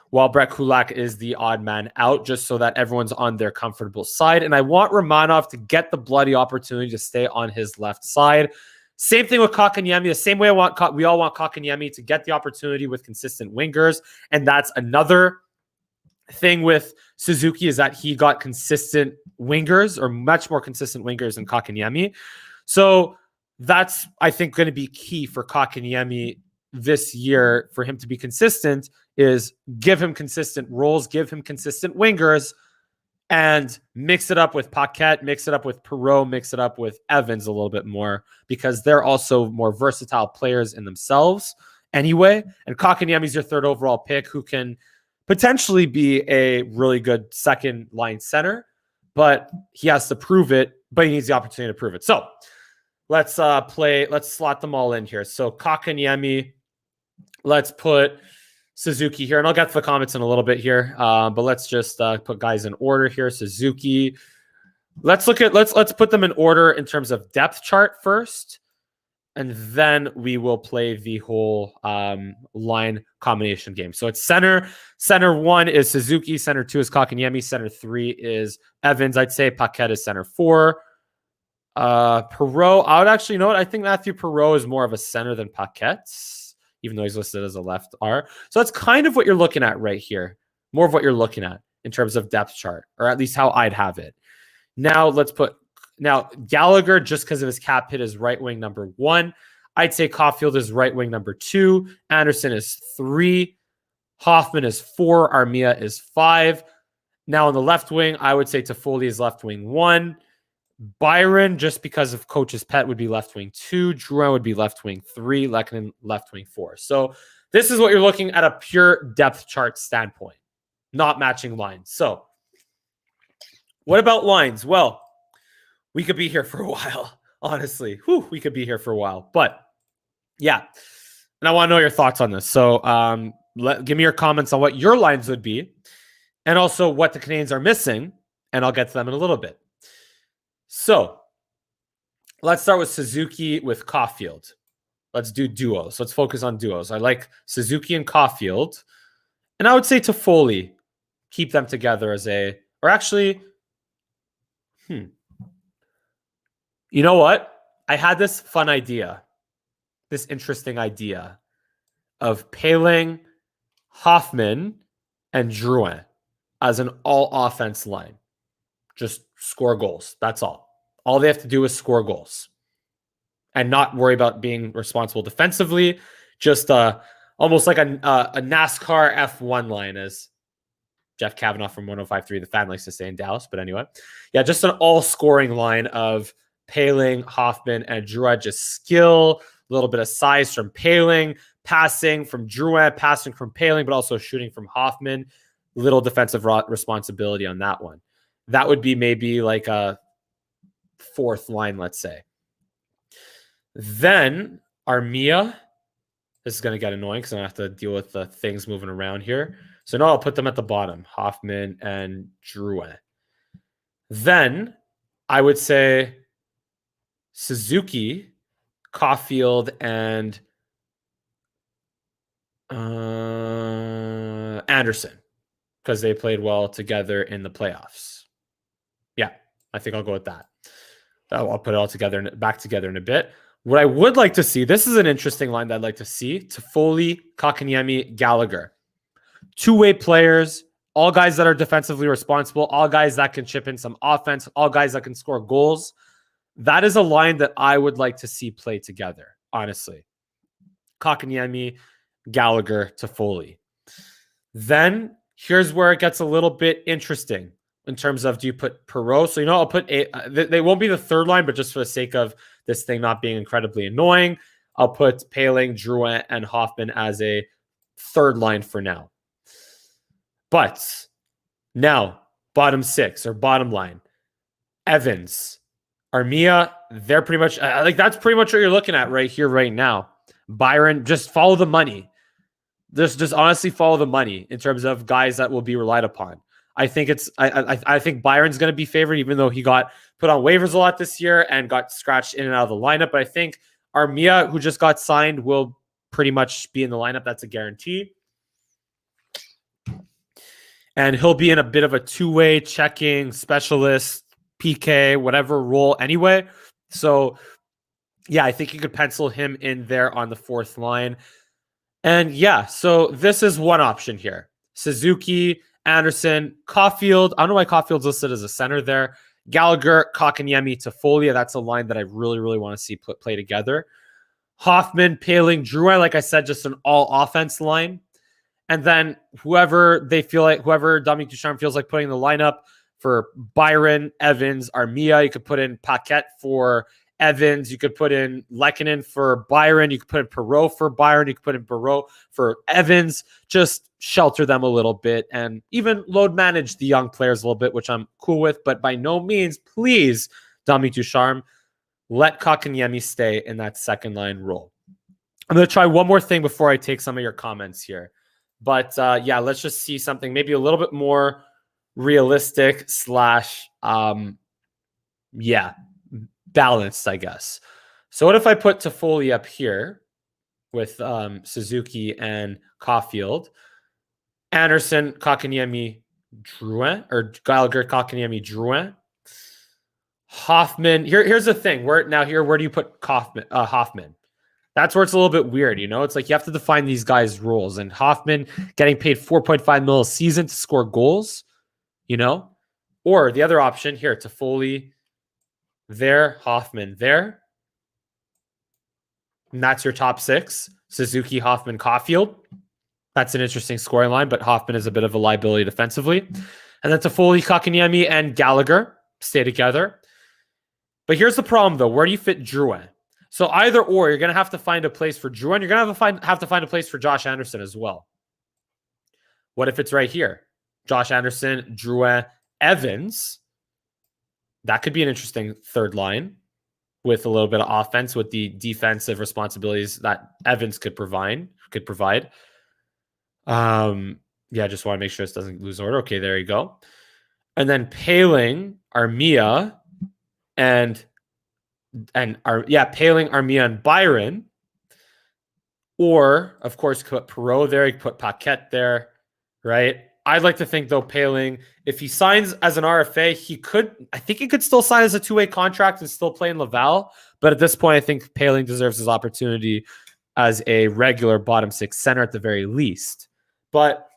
while Brett Kulak is the odd man out, just so that everyone's on their comfortable side. And I want Romanov to get the bloody opportunity to stay on his left side. Same thing with Kotkaniemi. The same way we all want Kotkaniemi to get the opportunity with consistent wingers. And that's another thing with Suzuki, is that he got consistent wingers, or much more consistent wingers than Kotkaniemi. So that's, I think, going to be key for Kotkaniemi this year for him to be consistent, is give him consistent roles, give him consistent wingers, and mix it up with Paquette, mix it up with Perreault, mix it up with Evans a little bit more, because they're also more versatile players in themselves anyway. And Kotkaniemi's your third overall pick, who can potentially be a really good second line center, but he has to prove it, but he needs the opportunity to prove it. So let's slot them all in here. So Kotkaniemi, let's put Suzuki here, and I'll get to the comments in a little bit here. But let's just put guys in order here. Suzuki. Let's put them in order in terms of depth chart first, and then we will play the whole line combination game. So it's center. Center 1 is Suzuki. Center 2 is Kotkaniemi. Center 3 is Evans. I'd say Paquette is center 4. Perreault, I would actually know it. I think Matthew Perreault is more of a center than Paquette, even though he's listed as a left R. So that's kind of what you're looking at right here. More of what you're looking at in terms of depth chart, or at least how I'd have it. Now Gallagher, just because of his cap hit, is right wing number 1. I'd say Caulfield is right wing number 2. Anderson is 3. Hoffman is 4. Armia is 5. Now on the left wing, I would say Toffoli is left wing 1. Byron, just because of coach's pet, would be left wing 2. Drouin would be left wing 3. Lehkonen left wing 4. So This is what you're looking at a pure depth chart standpoint, not matching lines. So what about lines? Well, we could be here for a while, honestly. We could be here for a while. But yeah, and I want to know your thoughts on this. So give me your comments on what your lines would be and also what the Canadiens are missing, and I'll get to them in a little bit. So let's start with Suzuki with Caulfield. Let's do duos. Let's focus on duos. I like Suzuki and Caulfield. And I would say Toffoli, keep them together as a, or actually, you know what? I had this fun idea, this interesting idea of Poehling, Hoffman, and Drouin as an all-offense line. Just score goals. That's all. All they have to do is score goals and not worry about being responsible defensively. Just almost like a NASCAR F1 line, as Jeff Kavanaugh from 105.3 The Fan likes to say in Dallas. But anyway, yeah, just an all-scoring line of Poehling, Hoffman, and Drouin. Just skill, a little bit of size from Poehling, passing from Drouin, passing from Poehling, but also shooting from Hoffman. Little defensive responsibility on that one. That would be maybe like a fourth line, let's say. Then Armia. This is going to get annoying because I have to deal with the things moving around here. So now I'll put them at the bottom, Hoffman and Drouin. Then I would say Suzuki, Caulfield, and Anderson, because they played well together in the playoffs. Yeah, I think I'll go with that. I'll put it all together back together in a bit. What I would like to see, this is an interesting line that I'd like to see. Toffoli, Kotkaniemi, Gallagher. Two-way players, all guys that are defensively responsible, all guys that can chip in some offense, all guys that can score goals. That is a line that I would like to see play together, honestly. Kotkaniemi, Gallagher, Toffoli. Then here's where it gets a little bit interesting in terms of, do you put Perreault? So, I'll put they won't be the third line, but just for the sake of this thing not being incredibly annoying, I'll put Poehling, Drouin, and Hoffman as a third line for now. But now, bottom six or bottom line, Evans, Armia, they're pretty much, that's pretty much what you're looking at right here, right now. Byron, just follow the money. Just honestly follow the money in terms of guys that will be relied upon. I think I think Byron's going to be favored, even though he got put on waivers a lot this year and got scratched in and out of the lineup. But I think Armia, who just got signed, will pretty much be in the lineup. That's a guarantee. And he'll be in a bit of a two-way checking specialist, PK, whatever role anyway. So, yeah, I think you could pencil him in there on the fourth line. And yeah, so this is one option here. Suzuki, Anderson, Caulfield. I don't know why Caulfield's listed as a center there. Gallagher, Kotkaniemi, Toffoli. That's a line that I really, really want to see play together. Hoffman, Poehling, Drouin, like I said, just an all-offense line. And then whoever Dominique Ducharme feels like putting in the lineup for Byron, Evans, Armia. You could put in Paquette for Evans. You could put in Lehkonen for Byron. You could put in Perreault for Byron. You could put in Perreault for Evans. Just shelter them a little bit and even load manage the young players a little bit, which I'm cool with. But by no means, please, Dominique Ducharme, let Kotkaniemi stay in that second line role. I'm going to try one more thing before I take some of your comments here. But yeah, let's just see something maybe a little bit more realistic / balanced, I guess. So what if I put Toffoli up here with Suzuki and Caulfield, Anderson, Kotkaniemi, Drouin, or Gallagher, Kotkaniemi, Drouin, Hoffman. Here's the thing. Where do you put Hoffman? That's where it's a little bit weird, It's like you have to define these guys' roles. And Hoffman getting paid $4.5 million a season to score goals, Or the other option here, Toffoli there, Hoffman there. And that's your top six. Suzuki, Hoffman, Caulfield. That's an interesting scoring line, but Hoffman is a bit of a liability defensively. And then Toffoli, Kotkaniemi, and Gallagher stay together. But here's the problem, though. Where do you fit Drouin? So either or, you're going to have to find a place for Drouin. You're going to have to find a place for Josh Anderson as well. What if it's right here? Josh Anderson, Drouin, Evans. That could be an interesting third line with a little bit of offense with the defensive responsibilities that Evans could provide. Yeah, I just want to make sure this doesn't lose order. Okay, there you go. And then Paling, Armia, Paling, Armia, and Byron. Or, of course, put Perreault there. You could put Paquette there, right? I'd like to think, though, Paling, if he signs as an RFA, I think he could still sign as a two-way contract and still play in Laval. But at this point, I think Paling deserves his opportunity as a regular bottom six center at the very least. But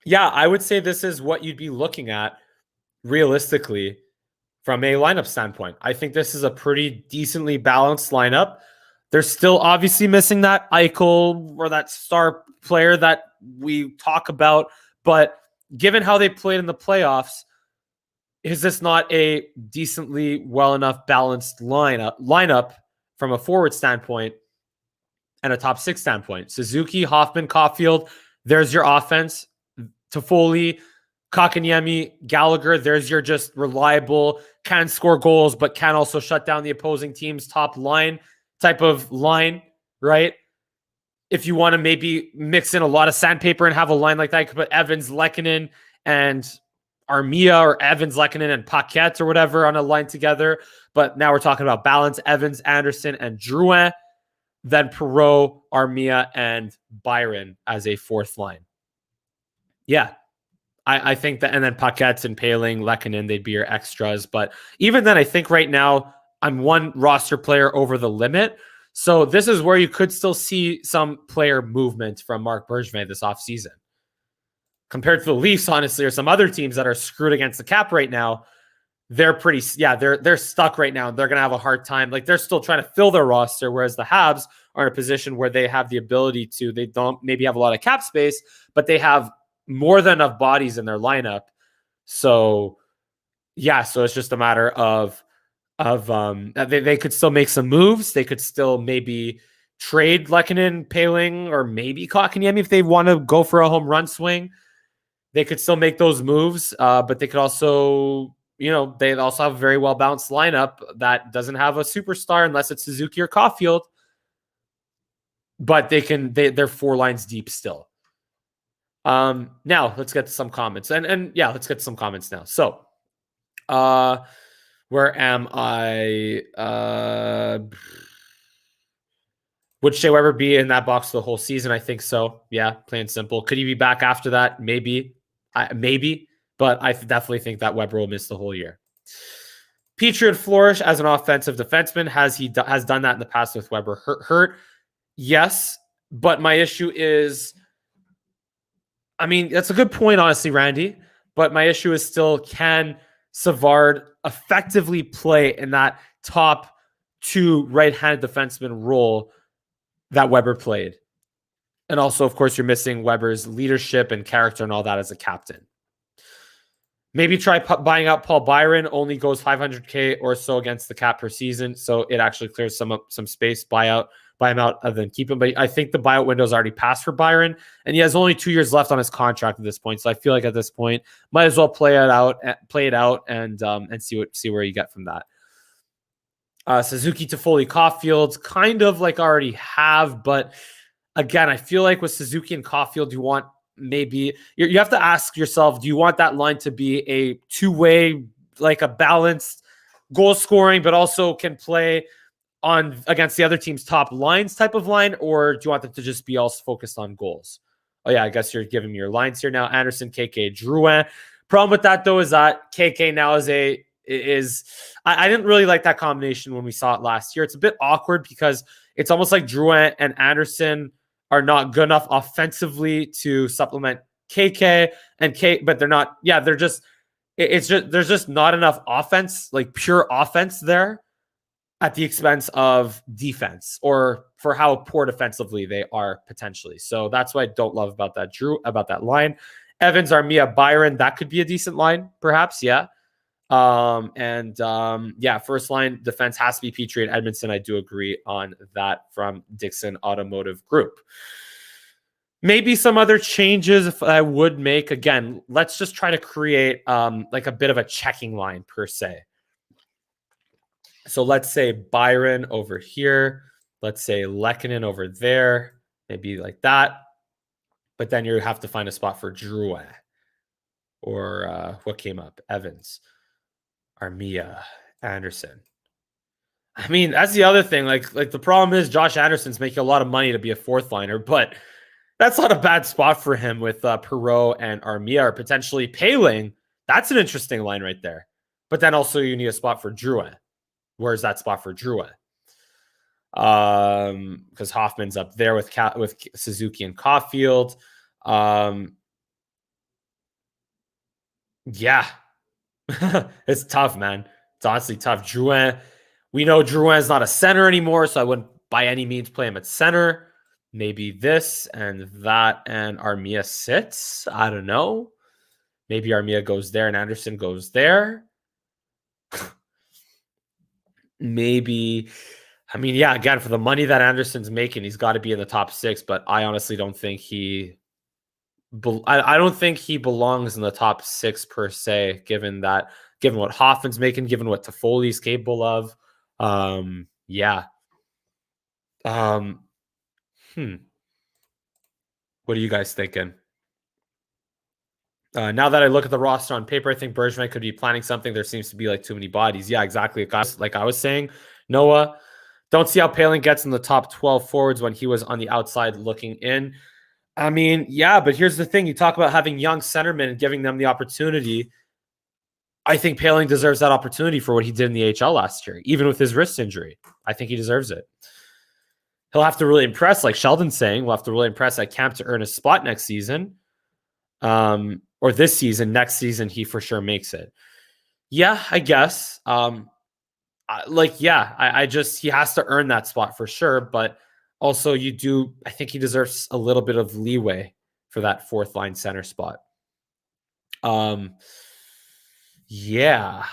yeah, I would say this is what you'd be looking at realistically from a lineup standpoint. I think this is a pretty decently balanced lineup. They're still obviously missing that Eichel or that star player that we talk about. But given how they played in the playoffs, is this not a decently well enough balanced lineup from a forward standpoint and a top six standpoint? Suzuki, Hoffman, Caulfield, there's your offense. Toffoli, Kotkaniemi, Gallagher, there's your just reliable, can score goals, but can also shut down the opposing team's top line type of line, right? If you want to maybe mix in a lot of sandpaper and have a line like that, you could put Evans, Lehkonen, and Armia, or Evans, Lehkonen, and Paquette or whatever on a line together. But now we're talking about balance: Evans, Anderson, and Drouin. Then Perreault, Armia, and Byron as a fourth line. Yeah, I think that, and then Paquette and Paling, Lehkonen, they'd be your extras. But even then, I think right now I'm one roster player over the limit. So this is where you could still see some player movement from Marc Bergevin this offseason. Compared to the Leafs, honestly, or some other teams that are screwed against the cap right now, they're stuck right now. They're going to have a hard time. Like, they're still trying to fill their roster, whereas the Habs are in a position where they have the ability to, they don't maybe have a lot of cap space, but they have more than enough bodies in their lineup. So yeah, so it's just a matter of they could still make some moves. They could still maybe trade Lehkonen, Paling, or maybe Kotkaniemi if they want to go for a home run swing. They could still make those moves, but they could also, they also have a very well balanced lineup that doesn't have a superstar unless it's Suzuki or Caulfield. But they're four lines deep still. Now let's get to some comments, and yeah, let's get to some comments now. So, where am I? Would Shea Weber be in that box the whole season? I think so. Yeah, plain simple. Could he be back after that? Maybe, but I definitely think that Weber will miss the whole year. Petrie would flourish as an offensive defenseman. Has done that in the past with Weber hurt? Yes, but my issue is, I mean, that's a good point, honestly, Randy. But my issue is still, can Savard effectively play in that top two right-handed defenseman role that Weber played? And also, of course, you're missing Weber's leadership and character and all that as a captain. Maybe try buying out Paul Byron. Only goes $500K or so against the cap per season, so it actually clears some space. Buy him out other than keep him. But I think the buyout window is already passed for Byron, and he has only 2 years left on his contract at this point. So I feel like at this point, might as well play it out, and see where you get from that. Suzuki, Toffoli, Caulfield, kind of like already have, but again, I feel like with Suzuki and Caulfield, you want you have to ask yourself, do you want that line to be a two-way, like a balanced goal scoring, but also can play on against the other team's top lines type of line, or do you want them to just be all focused on goals? Oh yeah, I guess you're giving me your lines here now. Anderson, KK, Drouin. Problem with that though is that KK now I didn't really like that combination when we saw it last year. It's a bit awkward because it's almost like Drouin and Anderson are not good enough offensively to supplement KK but they're not. Yeah, there's just not enough offense, like pure offense there, at the expense of defense, or for how poor defensively they are potentially. So that's what I don't love about that line. Evans, Armia, Byron, that could be a decent line, perhaps. Yeah. Yeah, first line defense has to be Petrie and Edmondson. I do agree on that from Dixon Automotive Group. Maybe some other changes if I would make. Again, let's just try to create like a bit of a checking line per se. So let's say Byron over here. Let's say Lehkonen over there. Maybe like that. But then you have to find a spot for Drouin. Or what came up? Evans, Armia, Anderson. I mean, that's the other thing. Like the problem is Josh Anderson's making a lot of money to be a fourth liner, but that's not a bad spot for him with Perreault and Armia, or potentially Poehling. That's an interesting line right there. But then also you need a spot for Drouin. Where's that spot for Drouin? Because Hoffman's up there with Suzuki and Caulfield. Yeah. It's tough, man. It's honestly tough. Drouin, we know Drouin's not a center anymore, so I wouldn't by any means play him at center. Maybe this and that and Armia sits. I don't know. Maybe Armia goes there and Anderson goes there. Maybe, I mean, yeah, again, for the money that Anderson's making, he's got to be in the top 6, but I honestly don't think I don't think he belongs in the top 6 per se, given what Hoffman's making, given what Toffoli's capable of. Yeah. What are you guys thinking? Now that I look at the roster on paper, I think Bergevin could be planning something. There seems to be like too many bodies. Yeah, exactly. Like I was saying, Noah, don't see how Poehling gets in the top 12 forwards when he was on the outside looking in. I mean, yeah, but here's the thing. You talk about having young centermen and giving them the opportunity. I think Poehling deserves that opportunity for what he did in the AHL last year, even with his wrist injury. I think he deserves it. He'll have to really impress, like Sheldon's saying. We'll have to really impress at camp to earn a spot next season. Or this season. Next season, he for sure makes it. Yeah, I guess. I just, he has to earn that spot for sure. But also I think he deserves a little bit of leeway for that fourth line center spot. Yeah.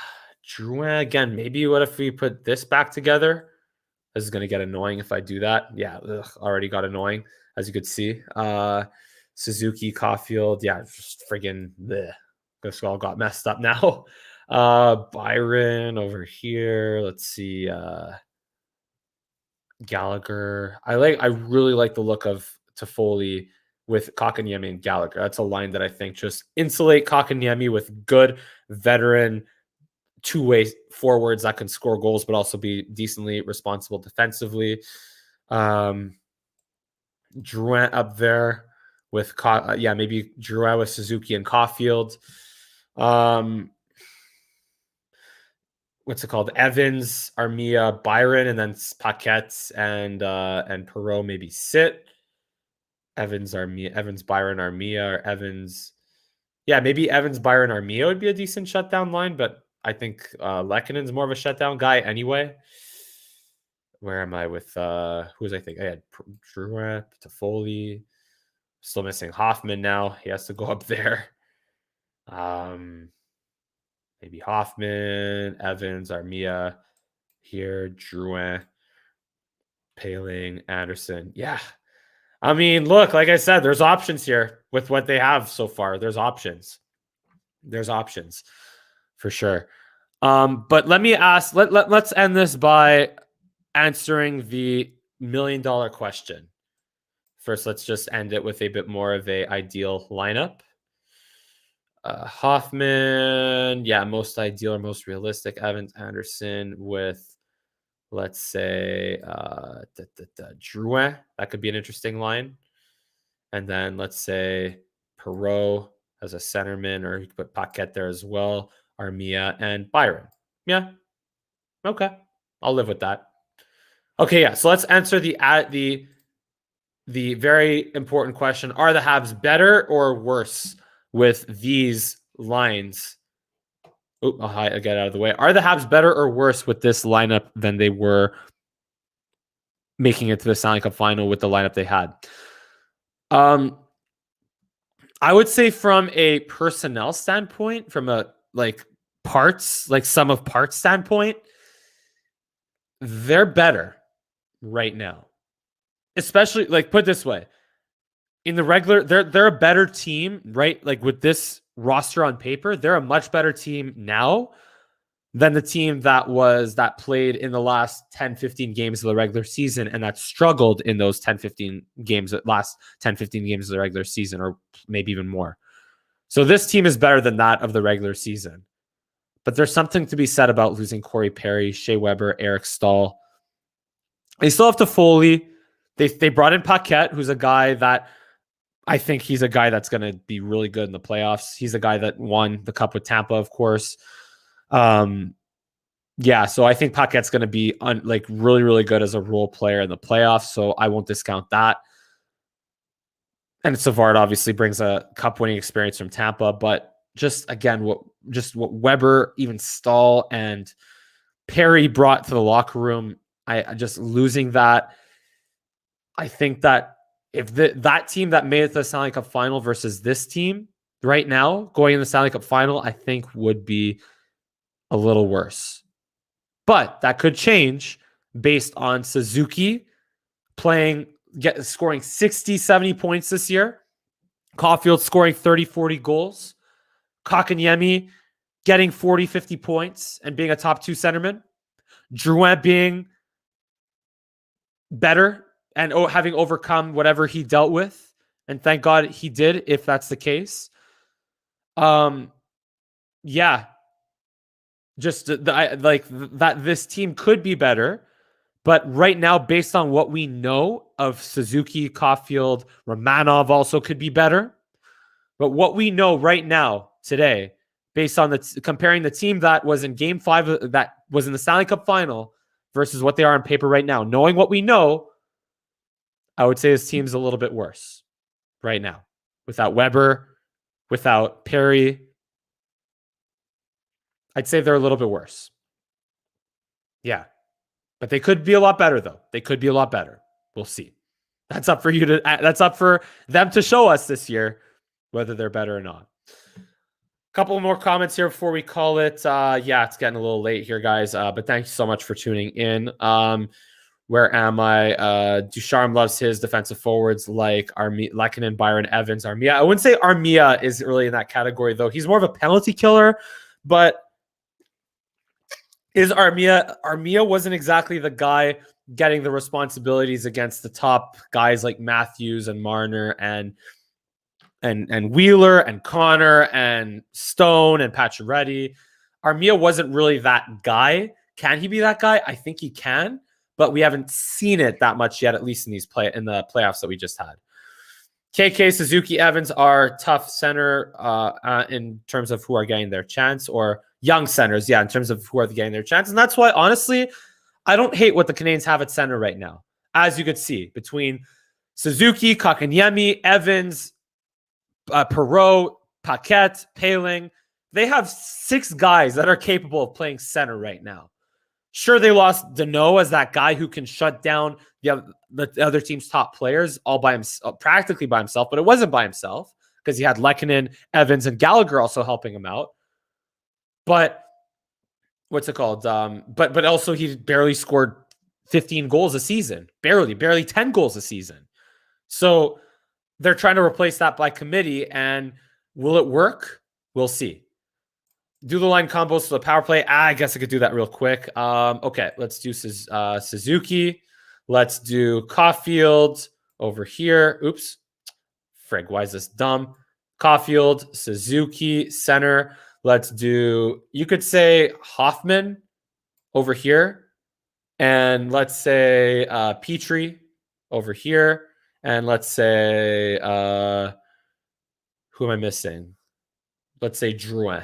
Drouin, again, maybe what if we put this back together? This is going to get annoying if I do that. Yeah, already got annoying, as you could see. Suzuki, Caulfield, yeah, just friggin' bleh. This all got messed up now. Byron over here. Let's see. Gallagher. I really like the look of Toffoli with Kotkaniemi and Gallagher. That's a line that I think just insulate Kotkaniemi with good veteran two-way forwards that can score goals, but also be decently responsible defensively. Drouin up there with maybe Drouin with Suzuki and Caulfield. What's it called? Evans, Armia, Byron, and then Paquette and Perreault maybe sit. Evans, Byron, Armia, or Evans. Yeah, maybe Evans, Byron, Armia would be a decent shutdown line, but I think Lehkonen's more of a shutdown guy anyway. Where am I with who was I think? I had Drouin, Toffoli. Still missing Hoffman now. He has to go up there. Maybe Hoffman, Evans, Armia here, Drouin, Poehling, Anderson. Yeah. I mean, look, like I said, there's options here with what they have so far. There's options. There's options for sure. But let me ask, let's end this by answering the $1 million question. First, let's just end it with a bit more of a ideal lineup. Hoffman, yeah, most ideal or most realistic. Evans, Anderson with, let's say, Drouin. That could be an interesting line. And then let's say Perreault as a centerman, or you could put Paquette there as well. Armia and Byron. Yeah. Okay. I'll live with that. Okay, yeah. So let's answer the very important question. Are the Habs better or worse with these lines? I'll get out of the way. Are the Habs better or worse with this lineup than they were making it to the Stanley Cup final with the lineup they had? I would say from a personnel standpoint, from a parts, like sum of parts standpoint, they're better right now. Especially, like, put it this way. In the regular, they're a better team, right? Like with this roster on paper, they're a much better team now than the team that played in the last 10, 15 games of the regular season and that struggled in those 10, 15 games, last 10, 15 games of the regular season, or maybe even more. So this team is better than that of the regular season. But there's something to be said about losing Corey Perry, Shea Weber, Eric Stahl. They still have Toffoli. They brought in Paquette, who's a guy that I think he's a guy that's going to be really good in the playoffs. He's a guy that won the cup with Tampa, of course. Yeah, so I think Paquette's going to be really, really good as a role player in the playoffs. So I won't discount that. And Savard obviously brings a cup-winning experience from Tampa, but just again, what Weber, even Stahl, and Perry brought to the locker room, I just losing that. I think that if that team that made it to the Stanley Cup final versus this team right now going in the Stanley Cup final, I think would be a little worse. But that could change based on Suzuki scoring 60, 70 points this year. Caulfield scoring 30, 40 goals. Kotkaniemi getting 40, 50 points and being a top 2 centerman. Drouin being better and having overcome whatever he dealt with. And thank God he did, if that's the case. Yeah. Just that this team could be better. But right now, based on what we know of Suzuki, Caulfield, Romanov also could be better. But what we know right now, today, based on comparing the team that was in Game 5, that was in the Stanley Cup final, versus what they are on paper right now, knowing what we know, I would say this team's a little bit worse right now. Without Weber, without Perry, I'd say they're a little bit worse. Yeah. But they could be a lot better, though. They could be a lot better. We'll see. That's up for them to show us this year, whether they're better or not. A couple more comments here before we call it. Yeah, it's getting a little late here, guys. But thank you so much for tuning in. Where am I? Ducharme loves his defensive forwards like Lehkonen, Byron, Evans, Armia. I wouldn't say Armia is really in that category, though. He's more of a penalty killer, but Armia wasn't exactly the guy getting the responsibilities against the top guys like Matthews and Marner and Wheeler and Connor and Stone and Pacioretty. Armia wasn't really that guy. Can he be that guy? I think he can, but we haven't seen it that much yet, at least in in the playoffs that we just had. KK, Suzuki, Evans are tough center in terms of who are getting their chance, or young centers, yeah, in terms of who are getting their chance. And that's why, honestly, I don't hate what the Canadiens have at center right now. As you could see, between Suzuki, Kotkaniemi, Evans, Perreault, Paquette, Paling, they have 6 guys that are capable of playing center right now. Sure, they lost Danault as that guy who can shut down the other team's top players all by himself, practically by himself, but it wasn't by himself because he had Lehkonen, Evans, and Gallagher also helping him out. But what's it called? But also he barely scored 15 goals a season, barely 10 goals a season. So they're trying to replace that by committee, and will it work? We'll see. Do the line combos to the power play. I guess I could do that real quick. Okay, let's do Suzuki. Let's do Caulfield over here. Oops. Frig, why is this dumb? Caulfield, Suzuki, center. Let's do, you could say Hoffman over here. And let's say Petrie over here. And let's say, who am I missing? Let's say Drouin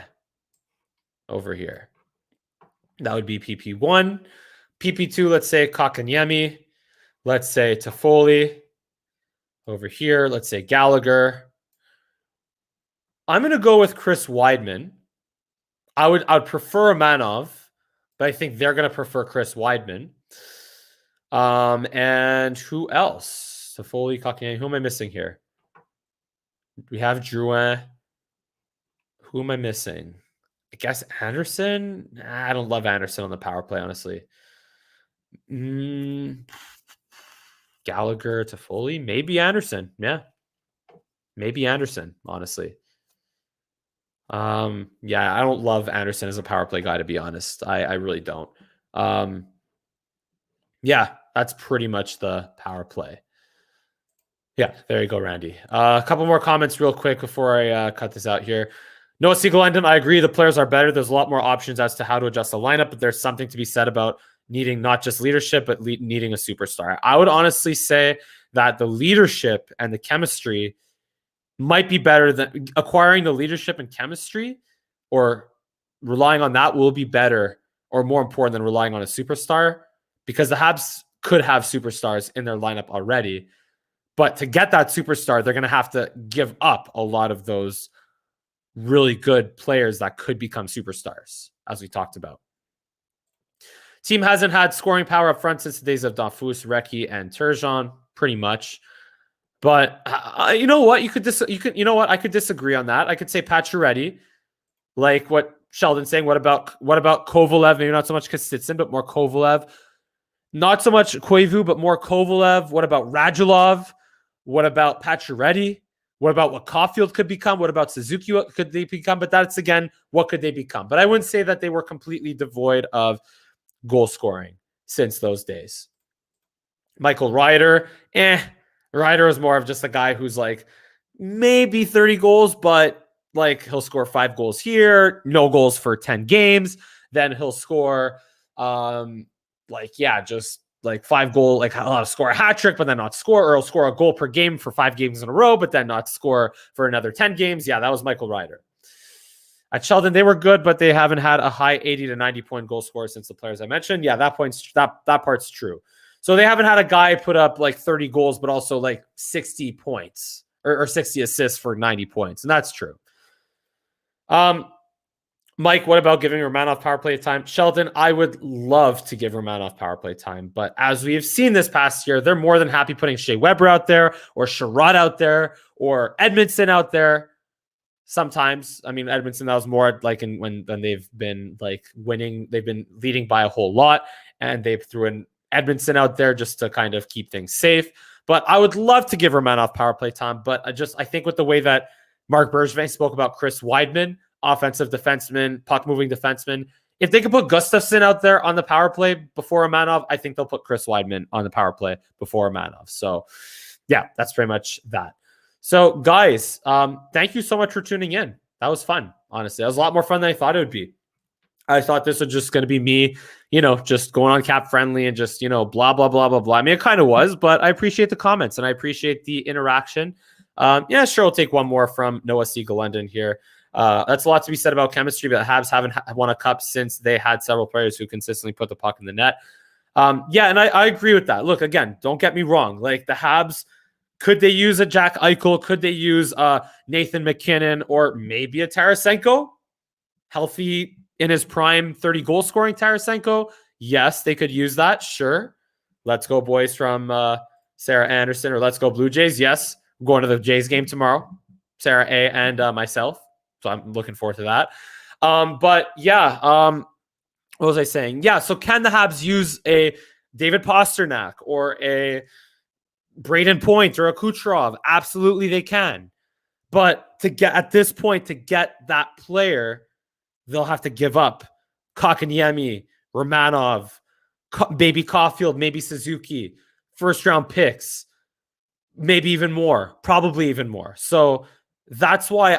over here. That would be PP1. PP2, let's say Kotkaniemi. Let's say Toffoli over here. Let's say Gallagher. I'm going to go with Chris Weidman. I would prefer Romanov, but I think they're going to prefer Chris Weidman. And who else? Toffoli, Kotkaniemi. Who am I missing here? We have Drouin. Who am I missing? guess Anderson. I don't love Anderson on the power play, honestly. Gallagher to Foley, maybe Anderson. Yeah, maybe Anderson. Honestly, yeah, I don't love Anderson as a power play guy, to be honest. I really don't. Yeah, that's pretty much the power play. Yeah, there you go, Randy. A couple more comments real quick before I cut this out here. Noah Siegel-London, I agree the players are better. There's a lot more options as to how to adjust the lineup, but there's something to be said about needing not just leadership, but needing a superstar. I would honestly say that the leadership and the chemistry might be better than acquiring the leadership and chemistry, or relying on that will be better or more important than relying on a superstar, because the Habs could have superstars in their lineup already. But to get that superstar, they're going to have to give up a lot of those really good players that could become superstars, as we talked about. Team hasn't had scoring power up front since the days of Danfus, Recchi, and Turgeon, pretty much. But you know what? You know what? I could disagree on that. I could say Pacioretty, like what Sheldon's saying. What about Kovalev? Maybe not so much Kostitsyn, but more Kovalev. Not so much Koivu, but more Kovalev. What about Radulov? What about Pacioretty? What about what Caulfield could become? What about Suzuki? What could they become? But that's, again, what could they become? But I wouldn't say that they were completely devoid of goal scoring since those days. Michael Ryder, Ryder is more of just a guy who's like maybe 30 goals, but like he'll score 5 goals here, no goals for 10 games. Then he'll score just like 5 goal, like he'll score a hat trick, but then not score, or he'll score a goal per game for 5 games in a row, but then not score for another 10 games. Yeah, that was Michael Ryder. At Sheldon, they were good, but they haven't had a high 80 to 90 point goal score since the players I mentioned. Yeah, that part's true. So they haven't had a guy put up like 30 goals, but also like 60 points or 60 assists for 90 points. And that's true. Mike, what about giving Romanov power play time? Sheldon, I would love to give Romanov power play time, but as we have seen this past year, they're more than happy putting Shea Weber out there, or Sherrod out there, or Edmondson out there. Sometimes, I mean, Edmondson, that was more like when they've been like winning, they've been leading by a whole lot, and they threw in Edmondson out there just to kind of keep things safe. But I would love to give Romanov power play time, but I think with the way that Marc Bergevin spoke about Chris Weidman, offensive defenseman, puck-moving defenseman, if they could put Gustafsson out there on the power play before Romanov, I think they'll put Chris Weidman on the power play before Romanov. So, yeah, that's pretty much that. So, guys, thank you so much for tuning in. That was fun, honestly. That was a lot more fun than I thought it would be. I thought this was just going to be me, just going on Cap Friendly and just, blah, blah, blah, blah, blah. I mean, it kind of was, but I appreciate the comments and I appreciate the interaction. Yeah, sure, we'll take one more from Noah Siegel-London here. That's a lot to be said about chemistry, but the Habs haven't won a cup since they had several players who consistently put the puck in the net. Yeah, and I agree with that. Look, again, don't get me wrong. Like the Habs, could they use a Jack Eichel? Could they use Nathan McKinnon or maybe a Tarasenko? Healthy in his prime 30 goal scoring Tarasenko? Yes, they could use that. Sure. Let's go, boys from Sarah Anderson, or let's go Blue Jays. Yes, I'm going to the Jays game tomorrow. Sarah A and myself. So I'm looking forward to that. But yeah, what was I saying? Yeah, so can the Habs use a David Pastrnak or a Braden Point or a Kucherov? Absolutely they can. But at this point, to get that player, they'll have to give up Kotkaniemi, Romanov, maybe Caulfield, maybe Suzuki, first-round picks, maybe even more, probably even more. So that's why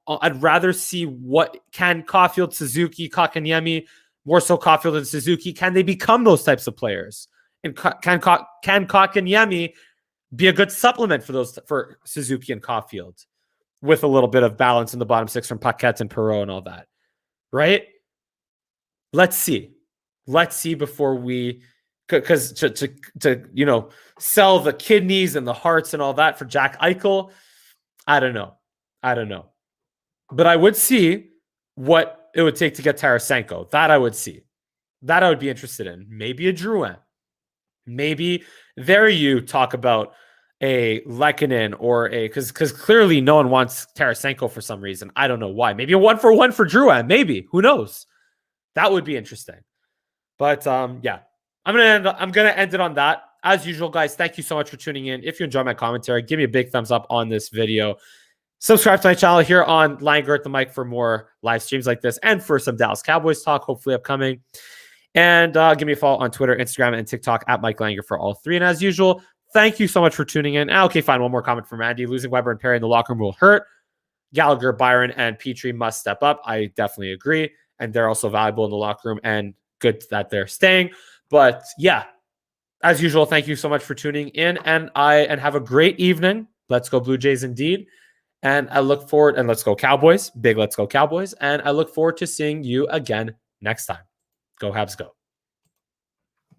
I'd rather see what can Caulfield, Suzuki, Kotkaniemi, more so Caulfield and Suzuki, can they become those types of players? And can Kotkaniemi be a good supplement for Suzuki and Caulfield with a little bit of balance in the bottom six from Paquette and Perreault and all that, right? Let's see before we, because to sell the kidneys and the hearts and all that for Jack Eichel, I don't know. But I would see what it would take to get Tarasenko. That I would see. That I would be interested in. Maybe a Drouin. Maybe there you talk about a Lehkonen or because clearly no one wants Tarasenko for some reason. I don't know why. Maybe a 1-for-1 for Drouin. Maybe. Who knows? That would be interesting. But yeah, I'm gonna end it on that. As usual, guys, thank you so much for tuning in. If you enjoy my commentary, give me a big thumbs up on this video. Subscribe to my channel here on Langerr at the Mic for more live streams like this and for some Dallas Cowboys talk, hopefully upcoming. And give me a follow on Twitter, Instagram, and TikTok at Mike Langerr for all three. And as usual, thank you so much for tuning in. Okay, fine. One more comment from Randy. Losing Weber and Perry in the locker room will hurt. Gallagher, Byron, and Petrie must step up. I definitely agree. And they're also valuable in the locker room and good that they're staying. But yeah, as usual, thank you so much for tuning in. And have a great evening. Let's go Blue Jays indeed. And I look forward, and let's go Cowboys. Big let's go Cowboys. And I look forward to seeing you again next time. Go Habs, go.